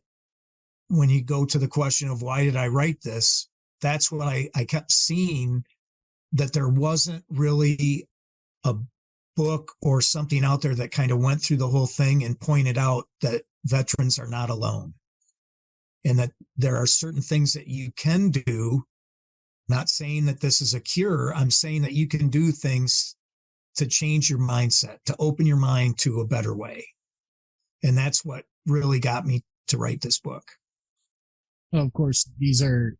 when you go to the question of why did I write this, that's what I kept seeing, that there wasn't really a book or something out there that kind of went through the whole thing and pointed out that veterans are not alone, and that there are certain things that you can do. Not saying that this is a cure. I'm saying that you can do things to change your mindset, to open your mind to a better way. And that's what really got me to write this book. Well, of course, these are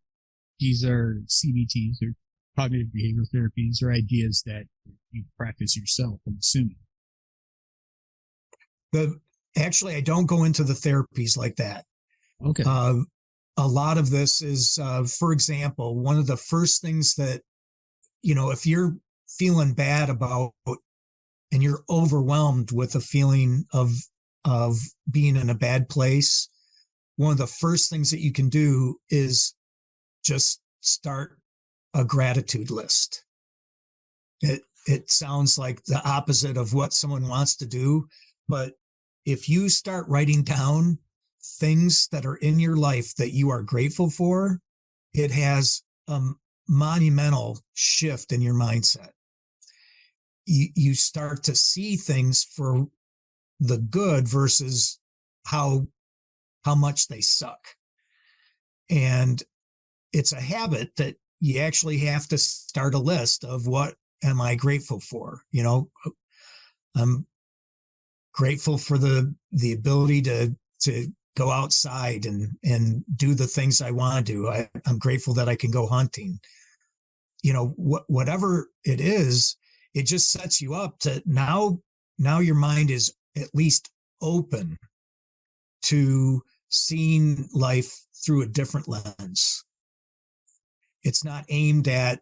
CBTs, or cognitive behavioral therapies, or ideas that you practice yourself, I'm assuming. Actually, I don't go into the therapies like that. Okay. A lot of this is, for example, one of the first things that, if you're feeling bad about and you're overwhelmed with a feeling of being in a bad place, one of the first things that you can do is just start a gratitude list. It sounds like the opposite of what someone wants to do, but if you start writing down things that are in your life that you are grateful for, it has a monumental shift in your mindset. You start to see things for the good versus how much they suck. And it's a habit that you actually have to start a list of what am I grateful for? I'm grateful for the ability to go outside and do the things I want to do. I'm grateful that I can go hunting. Whatever it is, it just sets you up to now your mind is at least open to seeing life through a different lens. It's not aimed at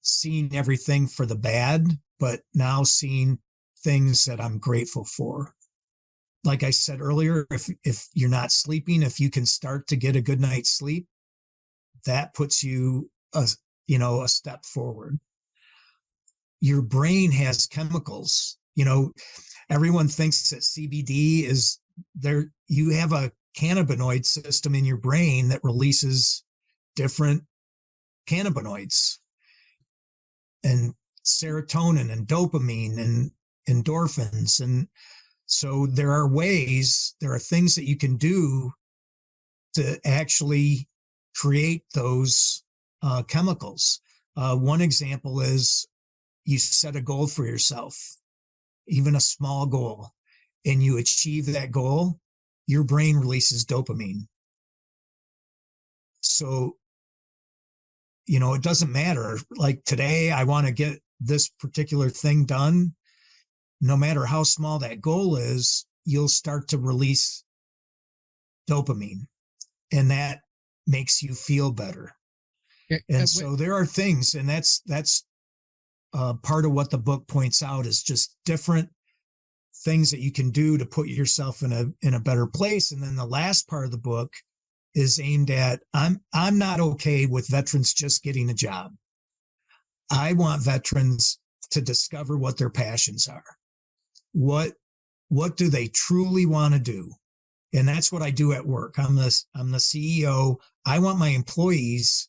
seeing everything for the bad, but now seeing things that I'm grateful for. Like I said earlier, if you're not sleeping, if you can start to get a good night's sleep, that puts you a step forward. Your brain has chemicals. Everyone thinks that CBD is there. You have a cannabinoid system in your brain that releases different cannabinoids and serotonin and dopamine and endorphins. And so there are things that you can do to actually create those chemicals. One example is you set a goal for yourself, even a small goal, and you achieve that goal, your brain releases dopamine. So, it doesn't matter. Like today, I want to get this particular thing done. No matter how small that goal is, you'll start to release dopamine, and that makes you feel better. And so there are things, and that's part of what the book points out is just different things that you can do to put yourself in a better place. And then the last part of the book is aimed at, I'm not okay with veterans just getting a job. I want veterans to discover what their passions are. What do they truly want to do? And that's what I do at work. I'm the CEO. I want my employees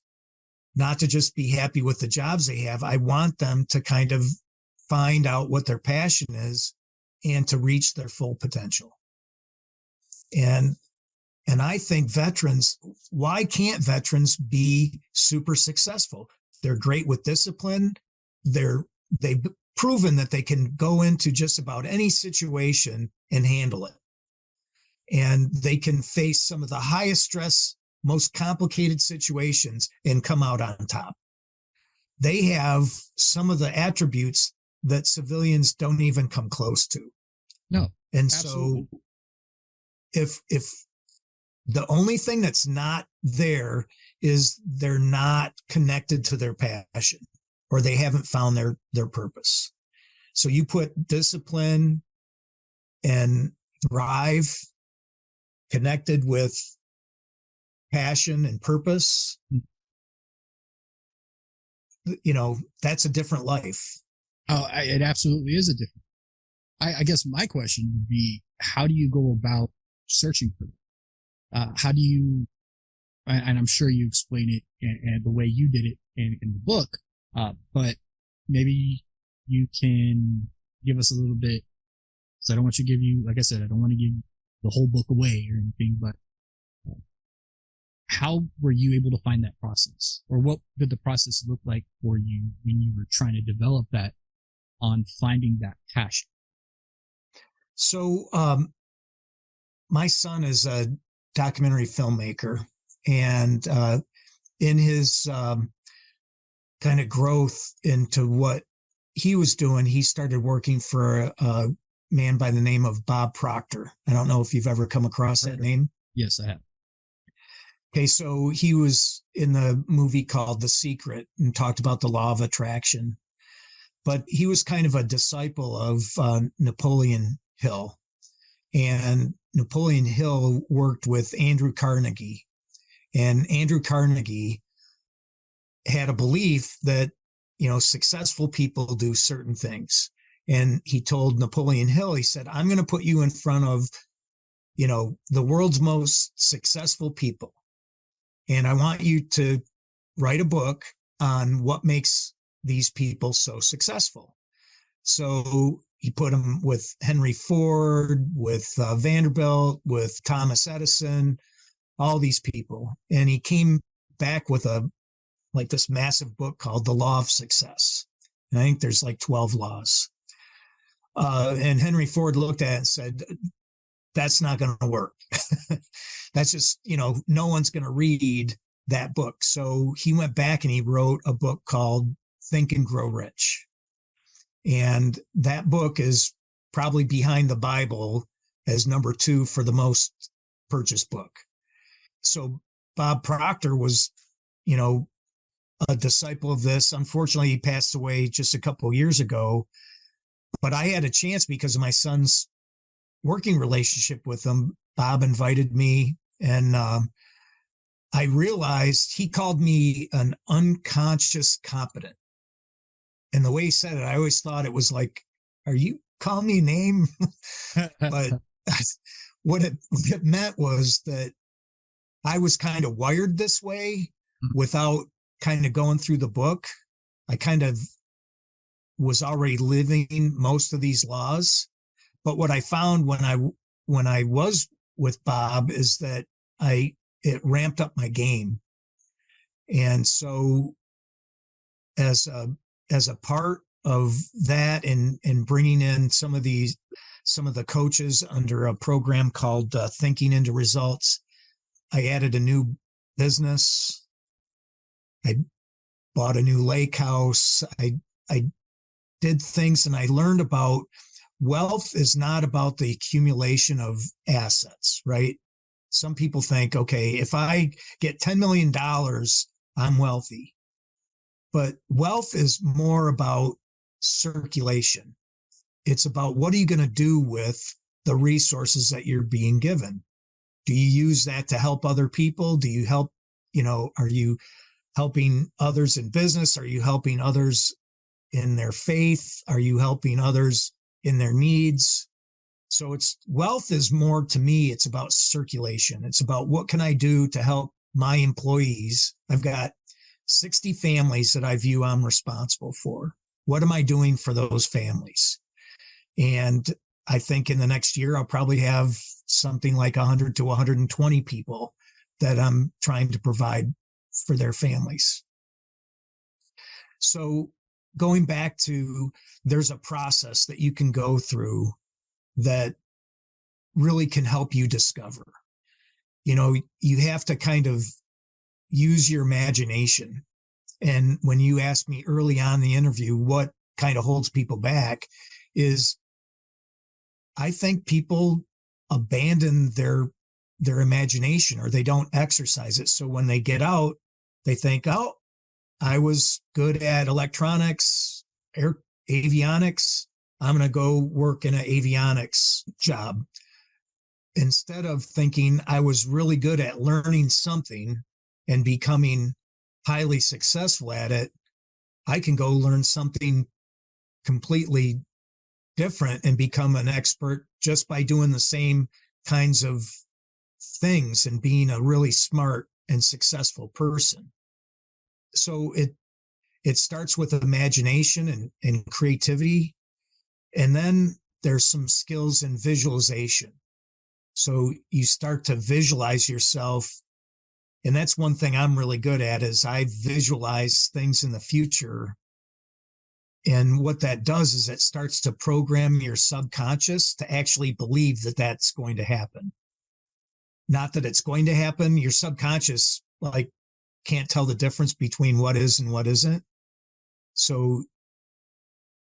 not to just be happy with the jobs they have. I want them to kind of find out what their passion is and to reach their full potential. And I think why can't veterans be super successful? They're great with discipline. They've proven that they can go into just about any situation and handle it. And they can face some of the highest stress, most complicated situations and come out on top. They have some of the attributes that civilians don't even come close to. No. And absolutely. So if the only thing that's not there is they're not connected to their passion or they haven't found their purpose. So you put discipline and drive connected with passion and purpose, that's a different life. Oh, it absolutely is a different. I guess my question would be, how do you go about searching for them? How do you, and I'm sure you explain it and the way you did it in the book, but maybe you can give us a little bit, because I don't want to give you, like I said, I don't want to give the whole book away or anything, but how were you able to find that process, or what did the process look like for you when you were trying to develop that on finding that passion? So, my son is a documentary filmmaker, and in his kind of growth into what he was doing, he started working for a man by the name of Bob Proctor. I don't know if you've ever come across that name. Yes, I have. Okay, so he was in the movie called The Secret and talked about the law of attraction. But he was kind of a disciple of Napoleon Hill. And Napoleon Hill worked with Andrew Carnegie. And Andrew Carnegie had a belief that, successful people do certain things. And he told Napoleon Hill, he said, I'm going to put you in front of, the world's most successful people. And I want you to write a book on what makes these people so successful. So he put him with Henry Ford, with Vanderbilt, with Thomas Edison, all these people. And he came back with this massive book called The Law of Success. And I think there's 12 laws. And Henry Ford looked at it and said, that's not going to work. That's just, no one's going to read that book. So he went back and he wrote a book called Think and Grow Rich. And that book is probably behind the Bible as number 2 for the most purchased book. So Bob Proctor was, a disciple of this. Unfortunately, he passed away just a couple of years ago, but I had a chance because of my son's working relationship with him. Bob invited me, and I realized he called me an unconscious competent. And the way he said it, I always thought it was like, are you calling me a name? But what it meant was that I was kind of wired this way without kind of going through the book. I kind of was already living most of these laws. But what I found when I was with Bob is that it ramped up my game. And so as a part of that and bringing in some of the coaches under a program called Thinking into Results, I added a new business. I bought a new lake house. I did things, and I learned about wealth is not about the accumulation of assets, right? Some people think, okay, if I get $10 million, I'm wealthy. But wealth is more about circulation. It's about what are you going to do with the resources that you're being given? Do you use that to help other people? Do you help, are you helping others in business? Are you helping others in their faith? Are you helping others in their needs? So wealth is more, to me, it's about circulation. It's about what can I do to help my employees? I've got 60 families that I view I'm responsible for. What am I doing for those families? And I think in the next year, I'll probably have something like 100 to 120 people that I'm trying to provide for their families. So going back to, there's a process that you can go through that really can help you discover. You have to kind of use your imagination. And when you asked me early on in the interview, what kind of holds people back, is I think people abandon their imagination, or they don't exercise it. So when they get out, they think, oh, I was good at electronics, avionics. I'm going to go work in an avionics job. Instead of thinking I was really good at learning something and becoming highly successful at it, I can go learn something completely different and become an expert just by doing the same kinds of things and being a really smart and successful person. So it starts with imagination and creativity. And then there's some skills in visualization. So you start to visualize yourself. And that's one thing I'm really good at, is I visualize things in the future. And what that does is it starts to program your subconscious to actually believe that that's going to happen. Not that it's going to happen. Your subconscious can't tell the difference between what is and what isn't. So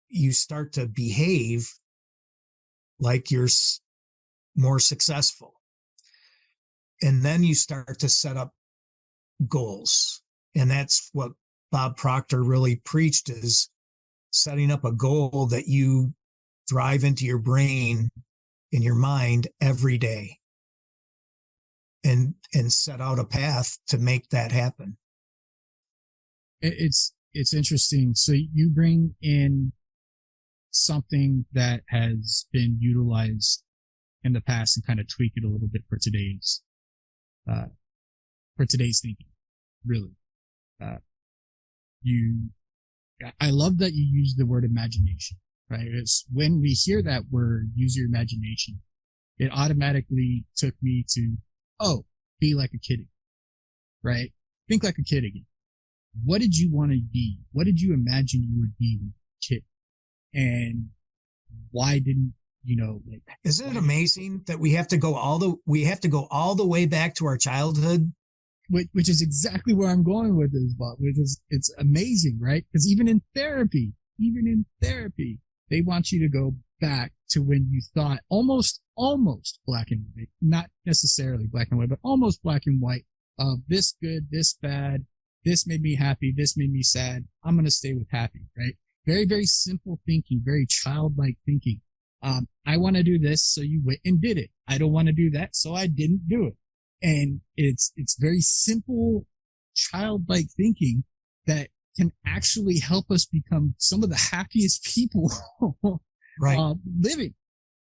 you start to behave like you're more successful. And then you start to set up goals. And that's what Bob Proctor really preached, is setting up a goal that you drive into your brain, in your mind every day, and set out a path to make that happen. It's interesting. So you bring in something that has been utilized in the past and kind of tweak it a little bit for today's thinking. Really, I love that you use the word imagination. Right? It's when we hear that word, use your imagination, it automatically took me to, be like a kid again, right? Think like a kid again. What did you want to be? What did you imagine you would be when you were a kid? And why didn't like, isn't it amazing that we have to go all the way back to our childhood? Which is exactly where I'm going with this, Bob. It's amazing, right? Because even in therapy, they want you to go back to when you thought almost black and white, not necessarily black and white, but almost black and white, of this good, this bad, this made me happy, this made me sad. I'm going to stay with happy, right? Very, very simple thinking, very childlike thinking. I want to do this, so you went and did it. I don't want to do that, so I didn't do it. And it's very simple, childlike thinking that can actually help us become some of the happiest people right. Living.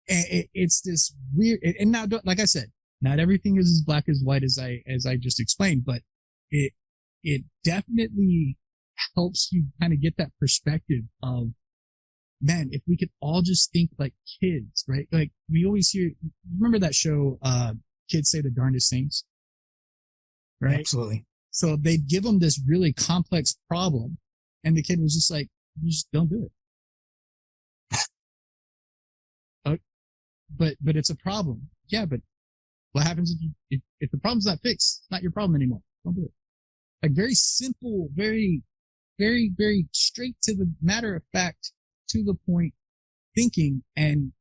And it's this weird, and now, like I said, not everything is as black as white as I just explained, but it definitely helps you kind of get that perspective of, man, if we could all just think like kids, right? Like we always hear, remember that show, Kids Say the Darndest Things, right? Absolutely. So they'd give them this really complex problem, and the kid was just like, you just don't do it. But it's a problem. Yeah, but what happens if the problem's not fixed? It's not your problem anymore. Don't do it. Like very simple, very, very, very straight to the matter of fact, to the point thinking, and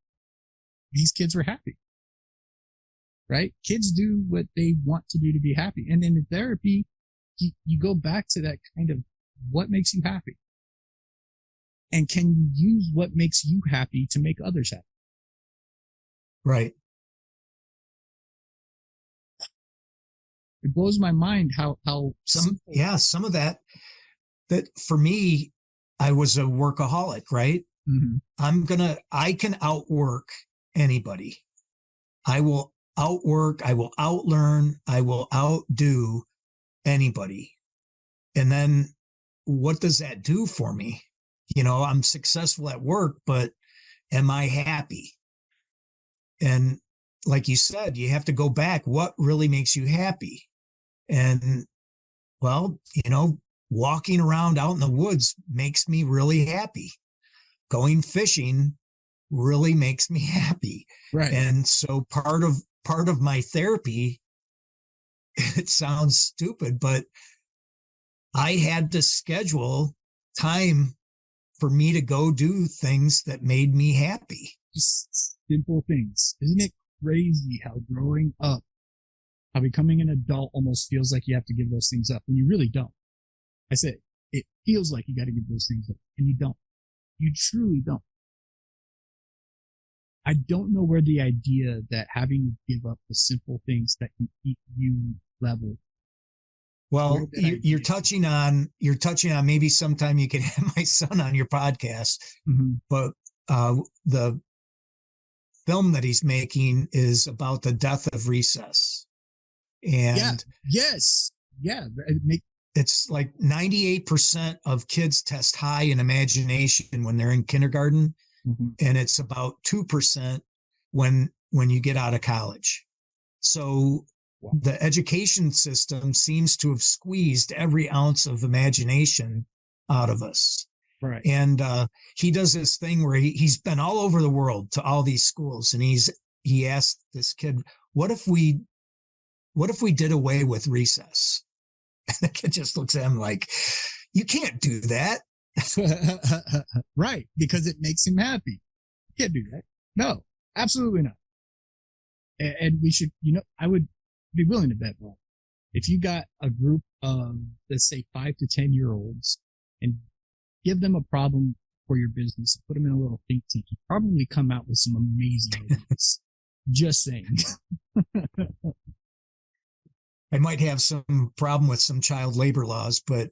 these kids were happy. Right? Kids do what they want to do to be happy. And in therapy, you go back to that kind of what makes you happy. And can you use what makes you happy to make others happy? Right. It blows my mind how some of that for me, I was a workaholic, right? Mm-hmm. I can outwork anybody. I will outwork, I will outlearn, I will outdo anybody. And then what does that do for me? I'm successful at work, but am I happy? And like you said, you have to go back. What really makes you happy? And well, walking around out in the woods makes me really happy. Going fishing really makes me happy. Right. And so part of my therapy, it sounds stupid, but I had to schedule time for me to go do things that made me happy. Just simple things. Isn't it crazy how growing up, how becoming an adult almost feels like you have to give those things up when you really don't? I said, it feels like you got to give those things up, and you don't. You truly don't. I don't know where the idea that having to give up the simple things that can keep you level. Well, you're touching on maybe sometime you can have my son on your podcast, mm-hmm. but the film that he's making is about the death of recess. And it's like 98% of kids test high in imagination when they're in kindergarten. Mm-hmm. And it's about 2% when you get out of college. So the education system seems to have squeezed every ounce of imagination out of us. Right. And he does this thing where he's been all over the world to all these schools. And he asked this kid, what if we did away with recess? And the kid just looks at him like, you can't do that. Right, because it makes him happy. You can't do that. No, absolutely not. And we should, I would be willing to bet, Bob, if you got a group of, let's say, 5 to 10-year-olds and give them a problem for your business, put them in a little think tank, you probably come out with some amazing ideas. Just saying. I might have some problem with some child labor laws, but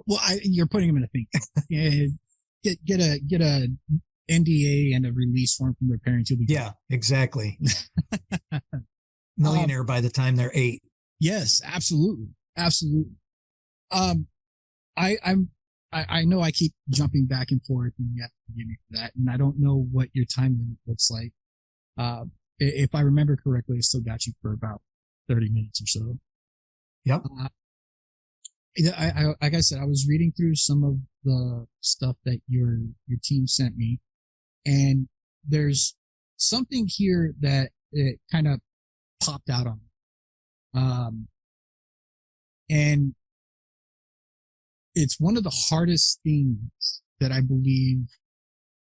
well, you're putting them in a think tank. Get a NDA and a release form from their parents. You'll be good. Exactly. Millionaire by the time they're 8. Yes, absolutely. I know I keep jumping back and forth, and you have to forgive me for that. And I don't know what your time limit looks like. If I remember correctly, I still got you for about 30 minutes or so. Yep. Like I said, I was reading through some of the stuff that your team sent me, and there's something here that it kind of popped out on me. And it's one of the hardest things that I believe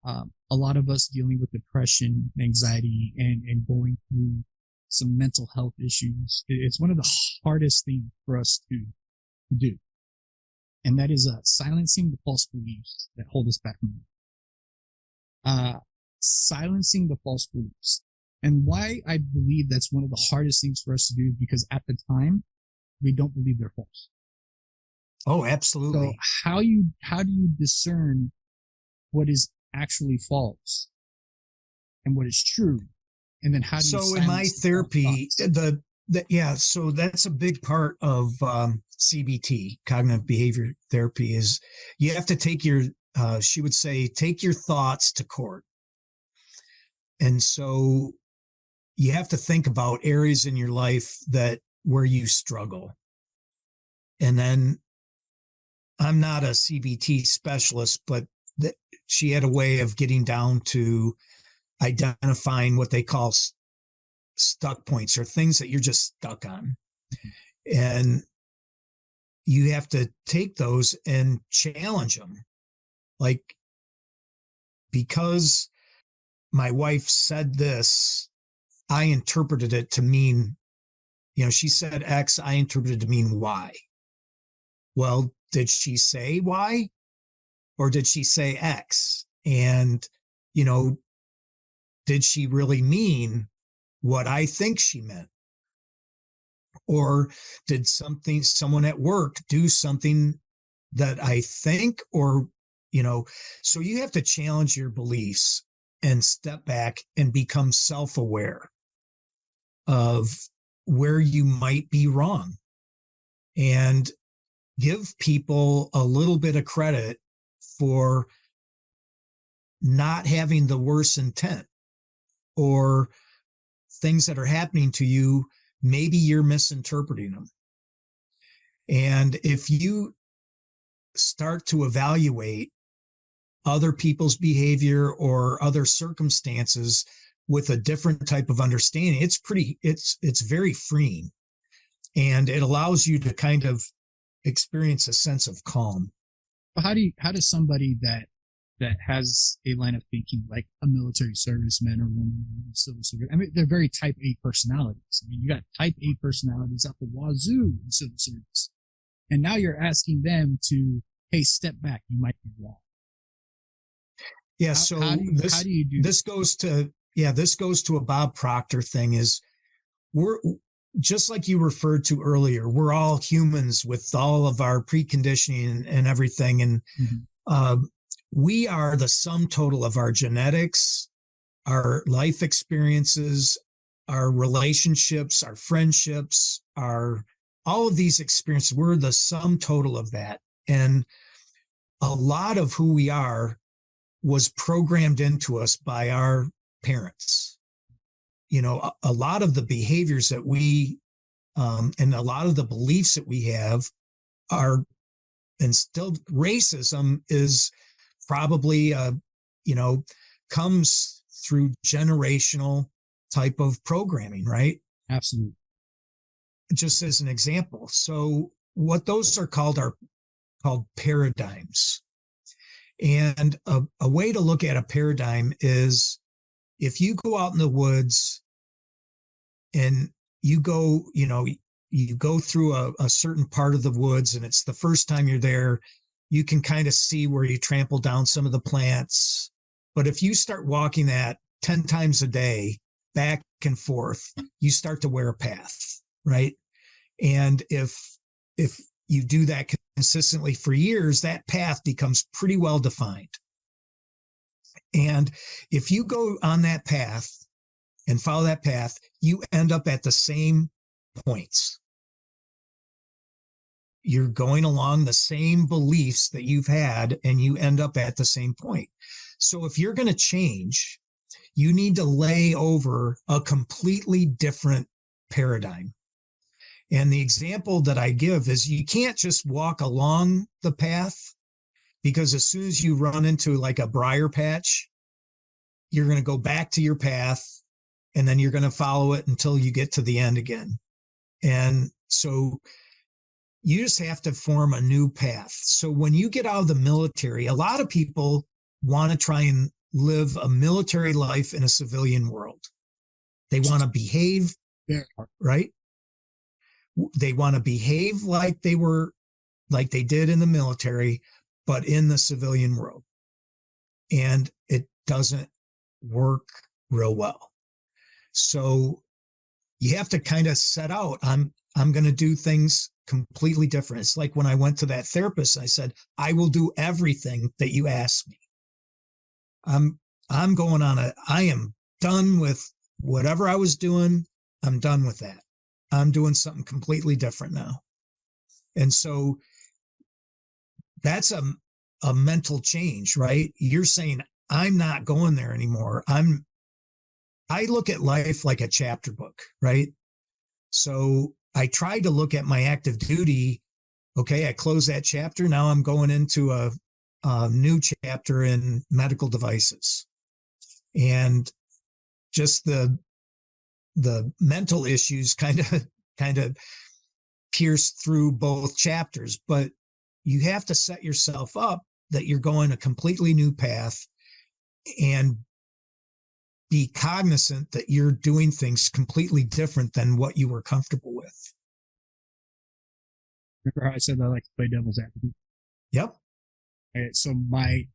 a lot of us dealing with depression, anxiety, and going through some mental health issues. It's one of the hardest things for us to do. And that is silencing the false beliefs that hold us back from it. Silencing the false beliefs. And why I believe that's one of the hardest things for us to do is because at the time, we don't believe they're false. Oh, absolutely. So how do you discern what is actually false and what is true? And then how do you So in my therapy, so that's a big part of CBT, cognitive behavior therapy, is you have to take your, she would say, take your thoughts to court. And so you have to think about areas in your life where you struggle. And then I'm not a CBT specialist, but she had a way of getting down to identifying what they call stuck points, or things that you're just stuck on. And you have to take those and challenge them. Like, because my wife said this, I interpreted it to mean, she said X, I interpreted it to mean Y. Well, did she say Y or did she say X? And, did she really mean what I think she meant? Or did someone at work do something that I think, or, so you have to challenge your beliefs and step back and become self-aware of where you might be wrong, and give people a little bit of credit for not having the worst intent, or things that are happening to you, maybe you're misinterpreting them. And if you start to evaluate other people's behavior or other circumstances with a different type of understanding, it's very freeing. And it allows you to kind of experience a sense of calm. How does somebody that has a line of thinking like a military serviceman or woman in civil service, I mean, they're very type A personalities. I mean, you got type A personalities out the wazoo in civil service. And now you're asking them to, hey, step back, you might be wrong. Yeah. How do you do this? Goes to a Bob Proctor thing. Is we're just like you referred to earlier. We're all humans with all of our preconditioning and everything, and we are the sum total of our genetics, our life experiences, our relationships, our friendships, all of these experiences. We're the sum total of that, and a lot of who we are was programmed into us by our parents. A lot of the behaviors that we, and a lot of the beliefs that we have are instilled. Racism is probably, comes through generational type of programming, right? Absolutely. Just as an example. So what those are called paradigms. And a way to look at a paradigm is, if you go out in the woods and you go through a certain part of the woods, and it's the first time you're there, you can kind of see where you trample down some of the plants. But if you start walking that 10 times a day, back and forth, you start to wear a path, right? And if you do that consistently for years, that path becomes pretty well defined. And if you go on that path and follow that path, you end up at the same points. You're going along the same beliefs that you've had, and you end up at the same point. So if you're going to change, you need to lay over a completely different paradigm. And the example that I give is, you can't just walk along the path, because as soon as you run into like a briar patch, you're going to go back to your path, and then you're going to follow it until you get to the end again. And so you just have to form a new path. So when you get out of the military, a lot of people want to try and live a military life in a civilian world. They want to behave, right? They want to behave like they did in the military, but in the civilian world. And it doesn't work real well. So you have to kind of set out, I'm going to do things completely different. It's like when I went to that therapist, I said, I will do everything that you ask me. I'm going on I am done with whatever I was doing. I'm done with that. I'm doing something completely different now. And so that's a mental change, right? You're saying, I'm not going there anymore. I look at life like a chapter book, right? So I tried to look at my active duty. Okay, I closed that chapter. Now I'm going into a new chapter in medical devices. And just the mental issues kind of pierce through both chapters. But you have to set yourself up that you're going a completely new path and be cognizant that you're doing things completely different than what you were comfortable with. Remember how I said I like to play devil's advocate? Yep. So I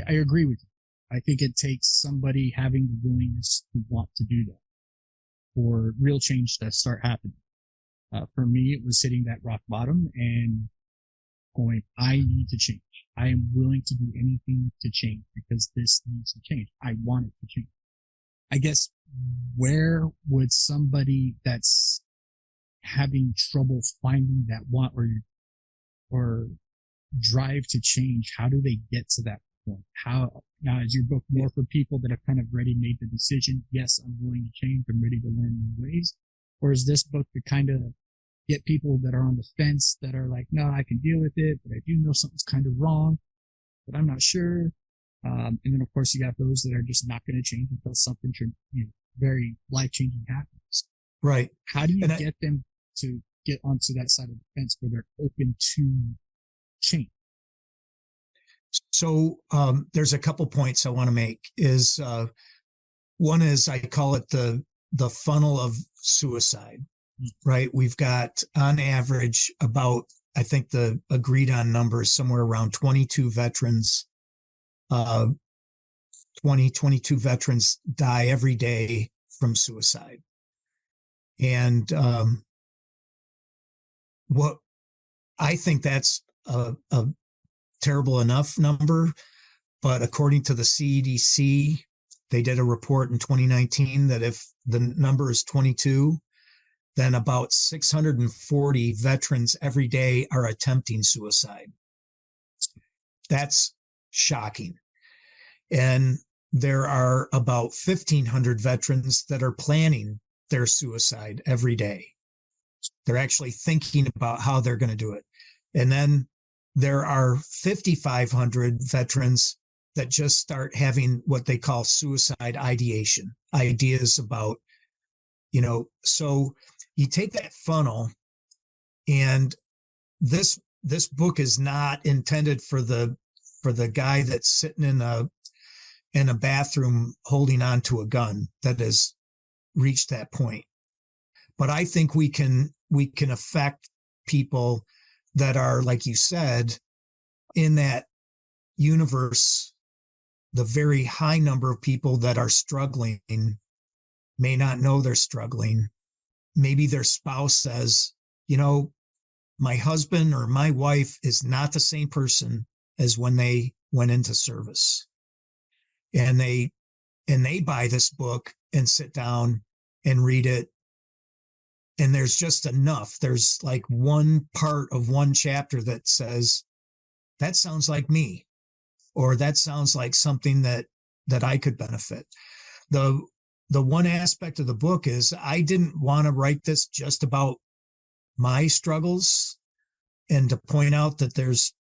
agree with you. I think it takes somebody having the willingness to want to do that for real change to start happening. For me, it was hitting that rock bottom and going, I need to change. I am willing to do anything to change because this needs to change. I want it to change. I guess where would somebody that's having trouble finding that want or drive to change, how do they get to that point? How now is your book more for people that have kind of already made the decision? Yes, I'm willing to change. I'm ready to learn new ways. Or is this book to kind of get people that are on the fence that are like, no, I can deal with it, but I do know something's kind of wrong, but I'm not sure. And then of course you got those that are just not going to change until something very life-changing happens. Right. How do you get them to get onto that side of the fence where they're open to change? So there's a couple points I want to make. Is one is I call it the funnel of suicide. Right. We've got on average about, I think the agreed on number is somewhere around 22 veterans, 22 veterans die every day from suicide. And what I think that's a terrible enough number, but according to the CDC, they did a report in 2019 that if the number is 22, then about 640 veterans every day are attempting suicide. That's shocking. And there are about 1,500 veterans that are planning their suicide every day. They're actually thinking about how they're going to do it. And then there are 5,500 veterans that just start having what they call suicide ideation, ideas about, so you take that funnel, and this book is not intended for the guy that's sitting in a bathroom holding on to a gun that has reached that point. But I think we can affect people that are, like you said, in that universe. The very high number of people that are struggling may not know they're struggling. Maybe their spouse says, my husband or my wife is not the same person as when they went into service. And they buy this book and sit down and read it. And there's just enough. There's like one part of one chapter that says, that sounds like me, or that sounds like something that I could benefit. The one aspect of the book is I didn't want to write this just about my struggles and to point out that there's,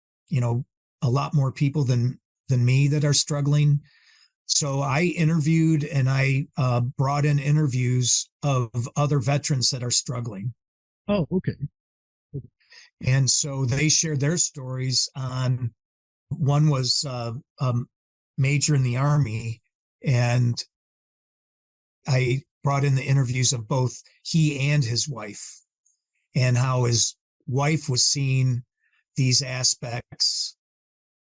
a lot more people than me that are struggling. So I interviewed and I brought in interviews of other veterans that are struggling. Oh, okay. And so they shared their stories on, one was a major in the Army, and I brought in the interviews of both he and his wife, and how his wife was seeing these aspects.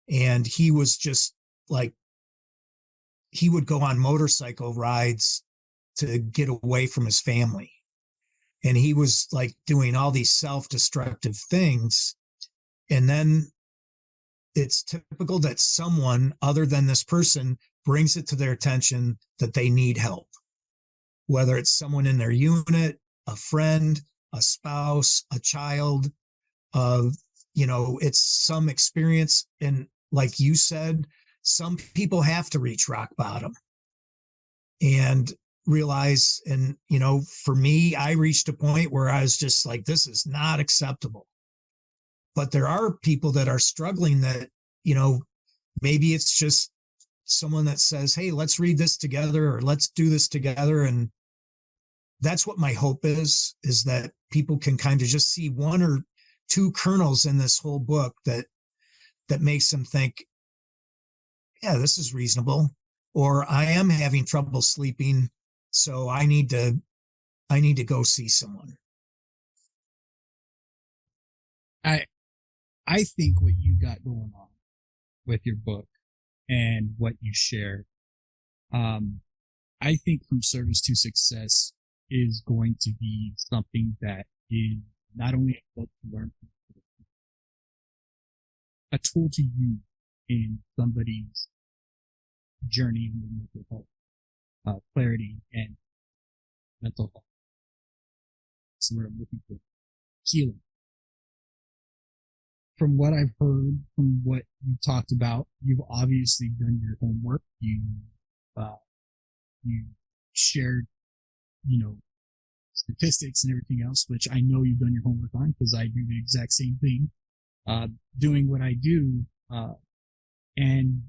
And he was just like, he would go on motorcycle rides to get away from his family. And he was like doing all these self-destructive things. And then it's typical that someone other than this person brings it to their attention that they need help, whether it's someone in their unit, a friend, a spouse, a child. It's some experience. And like you said, some people have to reach rock bottom and realize, and, for me, I reached a point where I was just like, this is not acceptable. But there are people that are struggling that, maybe it's just someone that says, hey, let's read this together, or let's do this together. And that's what my hope is that people can kind of just see one or two kernels in this whole book that makes them think, yeah, this is reasonable, or I am having trouble sleeping, so I need to go see someone. I think what you got going on with your book and what you share, I think From Service to Success is going to be something that is not only a book to learn from, a tool to use in somebody's journey in mental health, clarity and mental health. So what I'm looking for, healing. From what I've heard, from what you talked about, you've obviously done your homework. You shared, statistics and everything else, which I know you've done your homework on, because I do the exact same thing, doing what I do. And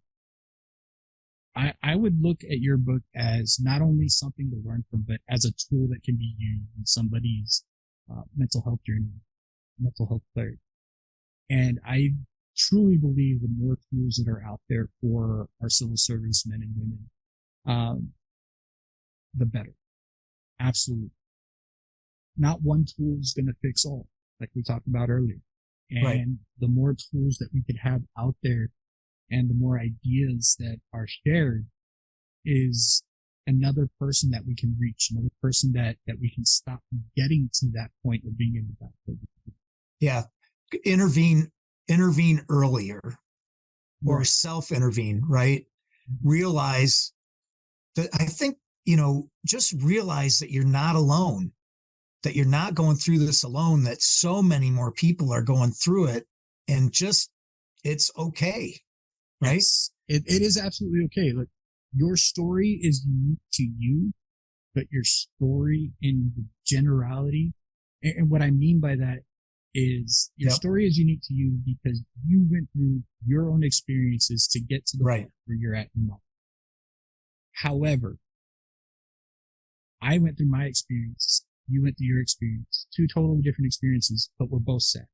I would look at your book as not only something to learn from, but as a tool that can be used in somebody's mental health journey, mental health clarity. And I truly believe the more tools that are out there for our civil service men and women, the better. Absolutely. Not one tool is going to fix all, like we talked about earlier. And right. The more tools that we could have out there and the more ideas that are shared is another person that we can reach, another person that we can stop getting to that point of being in the back. Yeah. Intervene earlier, or self-intervene, right? Realize that, I think, just realize that you're not alone, that you're not going through this alone, that so many more people are going through it, and just, it's okay. Right. Yes, it is absolutely okay. Look, your story is unique to you, but your story in the generality, and what I mean by that is your story is unique to you because you went through your own experiences to get to the point where you're at now. However, I went through my experience. You went through your experience. Two totally different experiences, but we're both sad.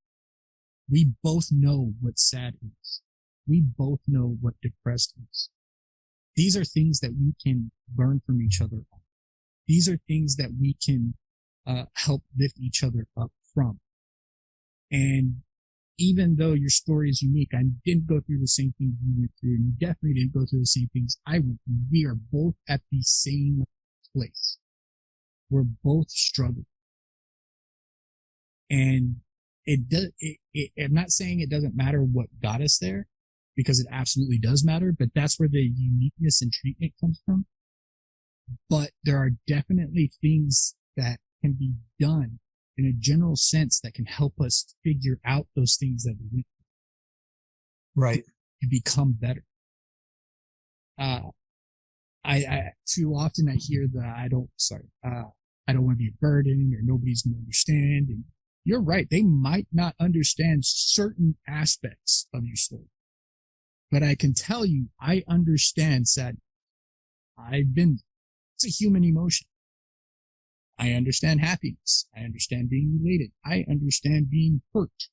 We both know what sad is. We both know what depressed is. These are things that we can learn from each other on. These are things that we can help lift each other up from. And even though your story is unique, I didn't go through the same things you went through, and you definitely didn't go through the same things I went through. We are both at the same place. We're both struggling. And I'm not saying it doesn't matter what got us there, because it absolutely does matter, but that's where the uniqueness and treatment comes from. But there are definitely things that can be done in a general sense that can help us figure out those things that we went through. Right. To become better. I too often I hear I don't want to be a burden, or nobody's going to understand. And you're right. They might not understand certain aspects of your story, but I can tell you, I understand sadness. it's a human emotion. I understand happiness. I understand being elated. I understand being hurt.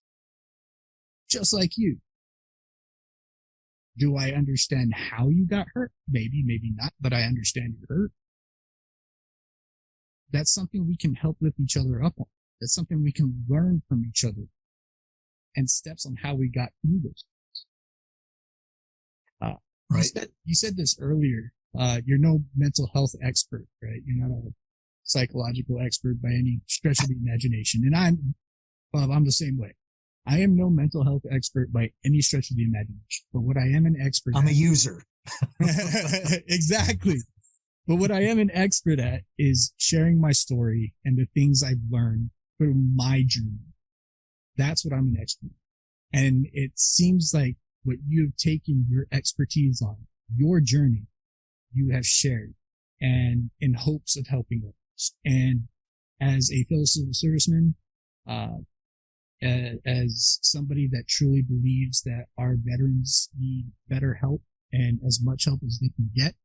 Just like you. Do I understand how you got hurt? Maybe, maybe not, but I understand you're hurt. That's something we can help lift each other up on. That's something we can learn from each other and steps on how we got through those things. Right. You said this earlier. You're no mental health expert, right? You're not a psychological expert by any stretch of the imagination. And I'm the same way. I am no mental health expert by any stretch of the imagination. But what I am an expert I'm a user. Exactly. But what I am an expert at is sharing my story and the things I've learned through my journey. That's what I'm an expert. And it seems like what you've taken your expertise on, your journey, you have shared, and in hopes of helping others. And as a fellow civil serviceman, as somebody that truly believes that our veterans need better help and as much help as they can get,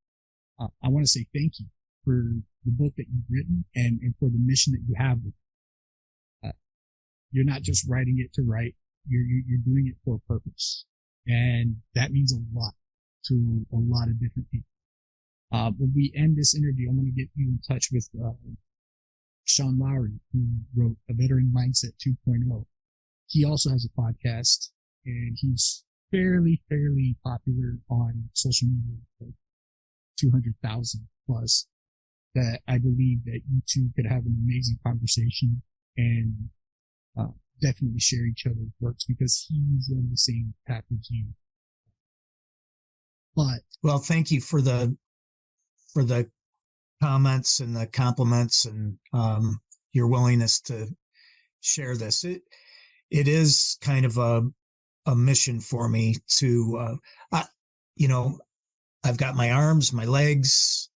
I want to say thank you for the book that you've written and for the mission that you have. You're not just writing it to write. You're doing it for a purpose. And that means a lot to a lot of different people. When we end this interview, I'm going to get you in touch with Sean Lowry, who wrote A Veteran Mindset 2.0. He also has a podcast, and he's fairly popular on social media, like 200,000 plus, that I believe that you two could have an amazing conversation and definitely share each other's works, because he's on the same path as you. But well, thank you for the comments and the compliments and your willingness to share this. It is kind of a mission for me to, I've got my arms, my legs,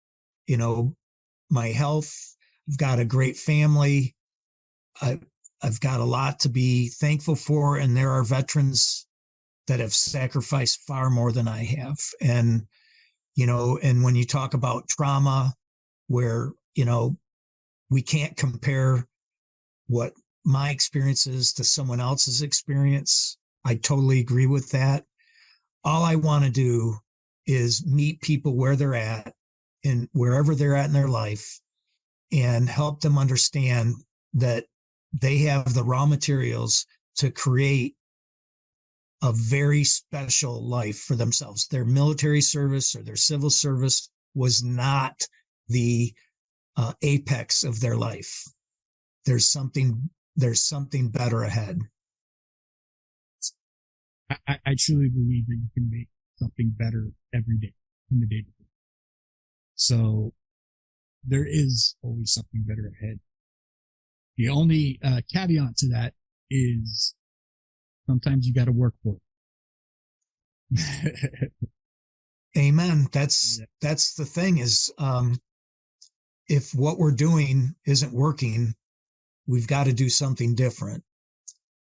my health. I've got a great family. I've got a lot to be thankful for. And there are veterans that have sacrificed far more than I have. And, and when you talk about trauma, where, we can't compare what my experience is to someone else's experience, I totally agree with that. All I want to do is meet people where they're at and wherever they're at in their life and help them understand that they have the raw materials to create a very special life for themselves. Their military service or their civil service was not the apex of their life. There's something better ahead. I truly believe that you can make something better every day from the day to day. So there is always something better ahead. The only caveat to that is sometimes you got to work for it. Amen. That's the thing is, if what we're doing isn't working, we've got to do something different.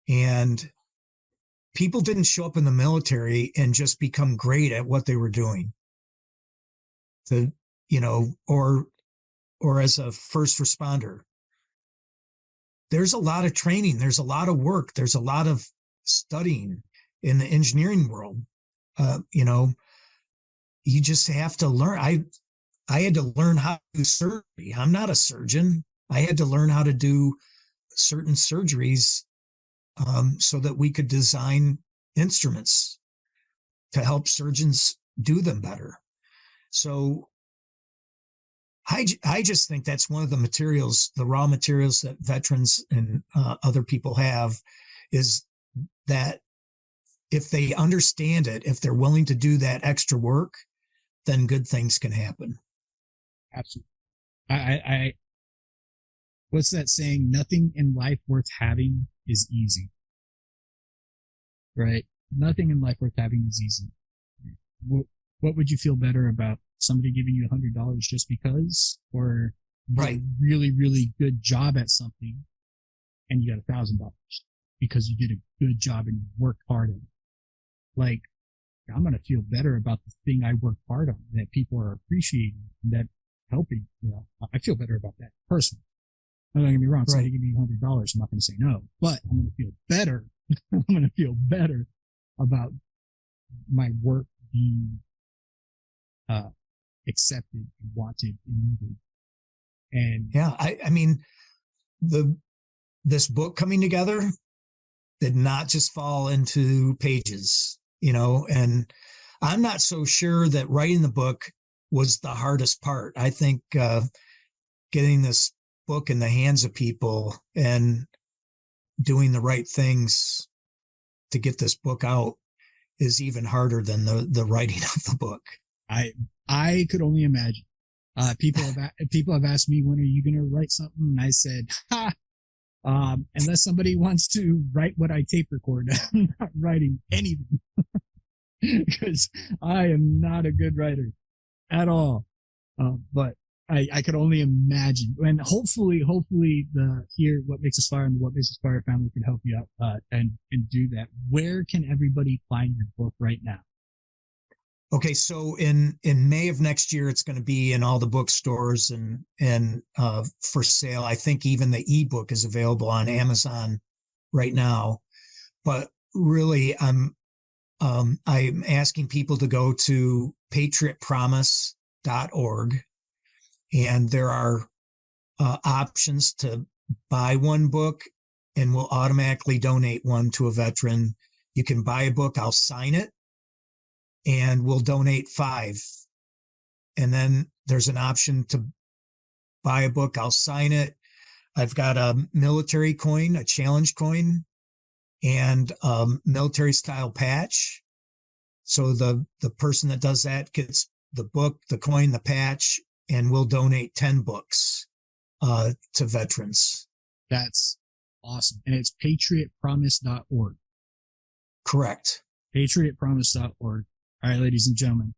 And people didn't show up in the military and just become great at what they were doing. Or as a first responder. There's a lot of training. There's a lot of work. There's a lot of studying in the engineering world. You just have to learn. I had to learn how to do surgery. I'm not a surgeon. I had to learn how to do certain surgeries so that we could design instruments to help surgeons do them better. So I just think that's one of the materials, the raw materials that veterans and other people have, is that if they understand it, if they're willing to do that extra work, then good things can happen. Absolutely. I what's that saying? Nothing in life worth having is easy. Right? Nothing in life worth having is easy. What would you feel better about? Somebody giving you $100 just because, or right, a really, really good job at something and you got $1,000 because you did a good job and you worked hard at it. Like, I'm going to feel better about the thing I worked hard on, that people are appreciating, and that helping, I feel better about that personally. Don't get me wrong. Somebody give me $100. I'm not going to say no, but I'm going to feel better. I'm going to feel better about my work being, accepted and wanted and needed. And yeah, I mean, this book coming together did not just fall into pages, and I'm not so sure that writing the book was the hardest part. I think, getting this book in the hands of people and doing the right things to get this book out is even harder than the writing of the book. I could only imagine. People have asked me, when are you going to write something? And I said, unless somebody wants to write what I tape record, I'm not writing anything because I am not a good writer at all. But I could only imagine, and hopefully What Makes Us Fire and the What Makes Us Fire family can help you out, and do that. Where can everybody find your book right now? Okay, so in May of next year, it's going to be in all the bookstores and for sale. I think even the ebook is available on Amazon right now. But really, I'm asking people to go to patriotpromise.org, and there are options to buy one book, and we'll automatically donate one to a veteran. You can buy a book, I'll sign it, and we'll donate 5. And then there's an option to buy a book, I'll sign it. I've got a military coin, a challenge coin, and a military style patch. So the person that does that gets the book, the coin, the patch, and we'll donate 10 books to veterans. That's awesome. And it's patriotpromise.org. Correct. Patriotpromise.org. All right, ladies and gentlemen,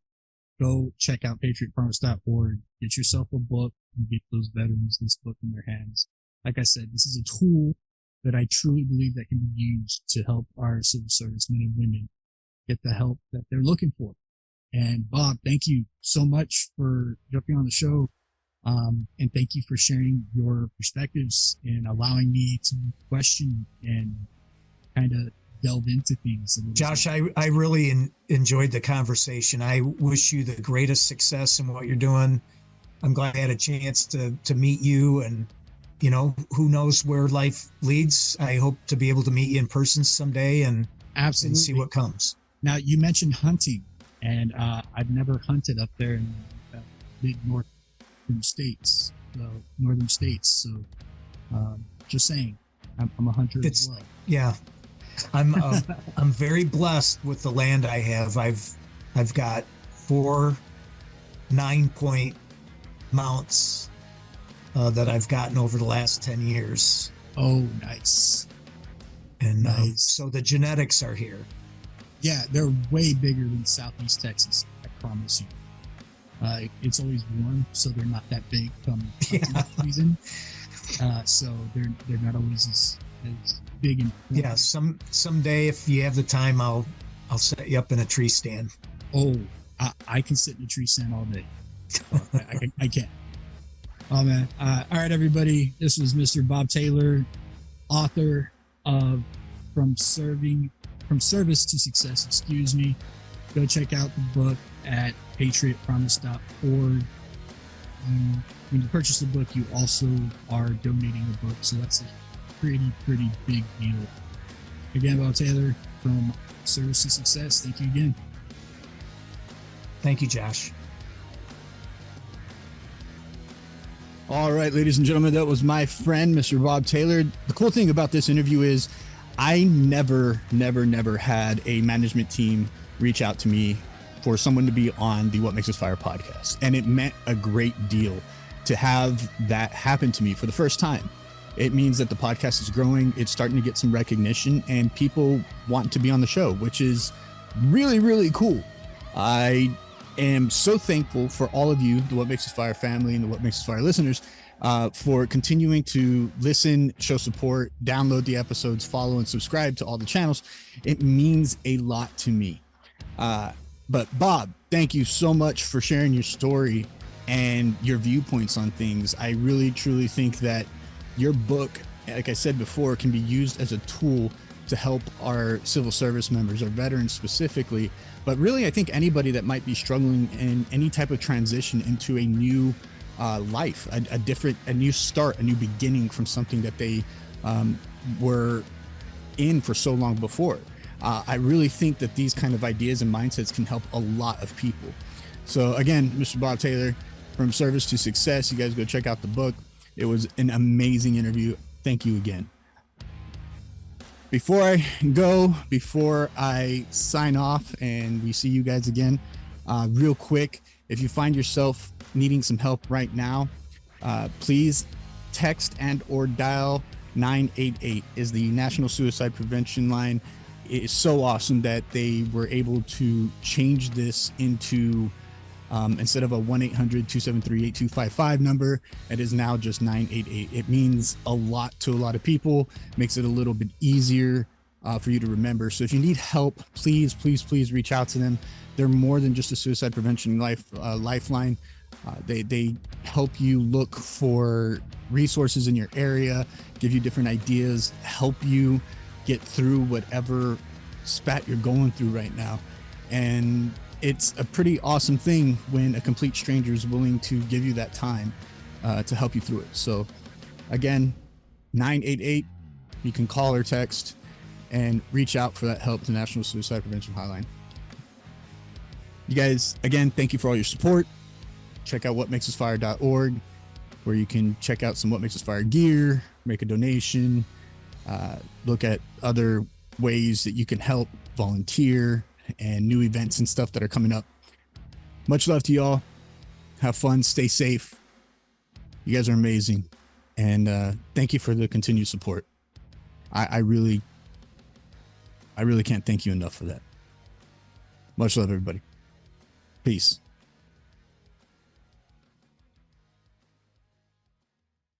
go check out patriotpromise.org. Get yourself a book and get those veterans this book in their hands. Like I said, this is a tool that I truly believe that can be used to help our civil service men and women get the help that they're looking for. And Bob, thank you so much for jumping on the show. And thank you for sharing your perspectives and allowing me to question and kind of delve into things. Josh, I really enjoyed the conversation. I wish you the greatest success in what you're doing. I'm glad I had a chance to meet you, and, who knows where life leads. I hope to be able to meet you in person someday and see what comes. Now, you mentioned hunting. And I've never hunted up there in the northern states. So just saying, I'm a hunter as well. Yeah, I'm very blessed with the land I have. I've got 4 9-point mounts that I've gotten over the last 10 years. Oh, nice. And so the genetics are here. Yeah, they're way bigger than Southeast Texas, I promise you. It's always warm, so they're not that big come season. So they're not always as big. And yeah, someday if you have the time, I'll set you up in a tree stand. Oh, I can sit in a tree stand all day. I can. Oh man! All right, everybody. This was Mr. Bob Taylor, author of From Service to Success, Go check out the book at patriotpromise.org. When you purchase the book, you also are donating the book, so that's a pretty big deal. Again, Bob Taylor from Service to Success. Thank you again. Thank you, Josh. All right, ladies and gentlemen, that was my friend, Mr. Bob Taylor. The cool thing about this interview is I never had a management team reach out to me for someone to be on the What Makes Us Fire podcast. And it meant a great deal to have that happen to me for the first time. It means that the podcast is growing. It's starting to get some recognition and people want to be on the show, which is really cool. I am so thankful for all of you, the What Makes Us Fire family and the What Makes Us Fire listeners, for continuing to listen, show support, download the episodes, follow and subscribe to all the channels. It means a lot to me. But Bob, thank you so much for sharing your story and your viewpoints on things. I really, truly think that your book, like I said before, can be used as a tool to help our civil service members, our veterans specifically, but really I think anybody that might be struggling in any type of transition into a new life, a new start, a new beginning from something that they were in for so long before. I really think that these kind of ideas and mindsets can help a lot of people. So again, Mr. Bob Taylor, From Service to Success, you guys go check out the book. It was an amazing interview. Thank you again. Before I sign off and we see you guys again, real quick, if you find yourself needing some help right now, please text and or dial 988 is the National Suicide Prevention Line. It is so awesome that they were able to change this into instead of a 1-800-273-8255 number, it is now just 988. It means a lot to a lot of people, makes it a little bit easier for you to remember. So if you need help, please reach out to them. They're more than just a suicide prevention lifeline. They help you look for resources in your area, give you different ideas, help you get through whatever spat you're going through right now. And it's a pretty awesome thing when a complete stranger is willing to give you that time to help you through it. So again, 988, you can call or text and reach out for that help to the National Suicide Prevention Hotline. You guys, again, thank you for all your support. Check out WhatMakesUsFire.org, where you can check out some What Makes Us Fire gear, make a donation, look at other ways that you can help, volunteer, and new events and stuff that are coming up. Much love to y'all. Have fun. Stay safe. You guys are amazing. And thank you for the continued support. I really can't thank you enough for that. Much love, everybody. Peace.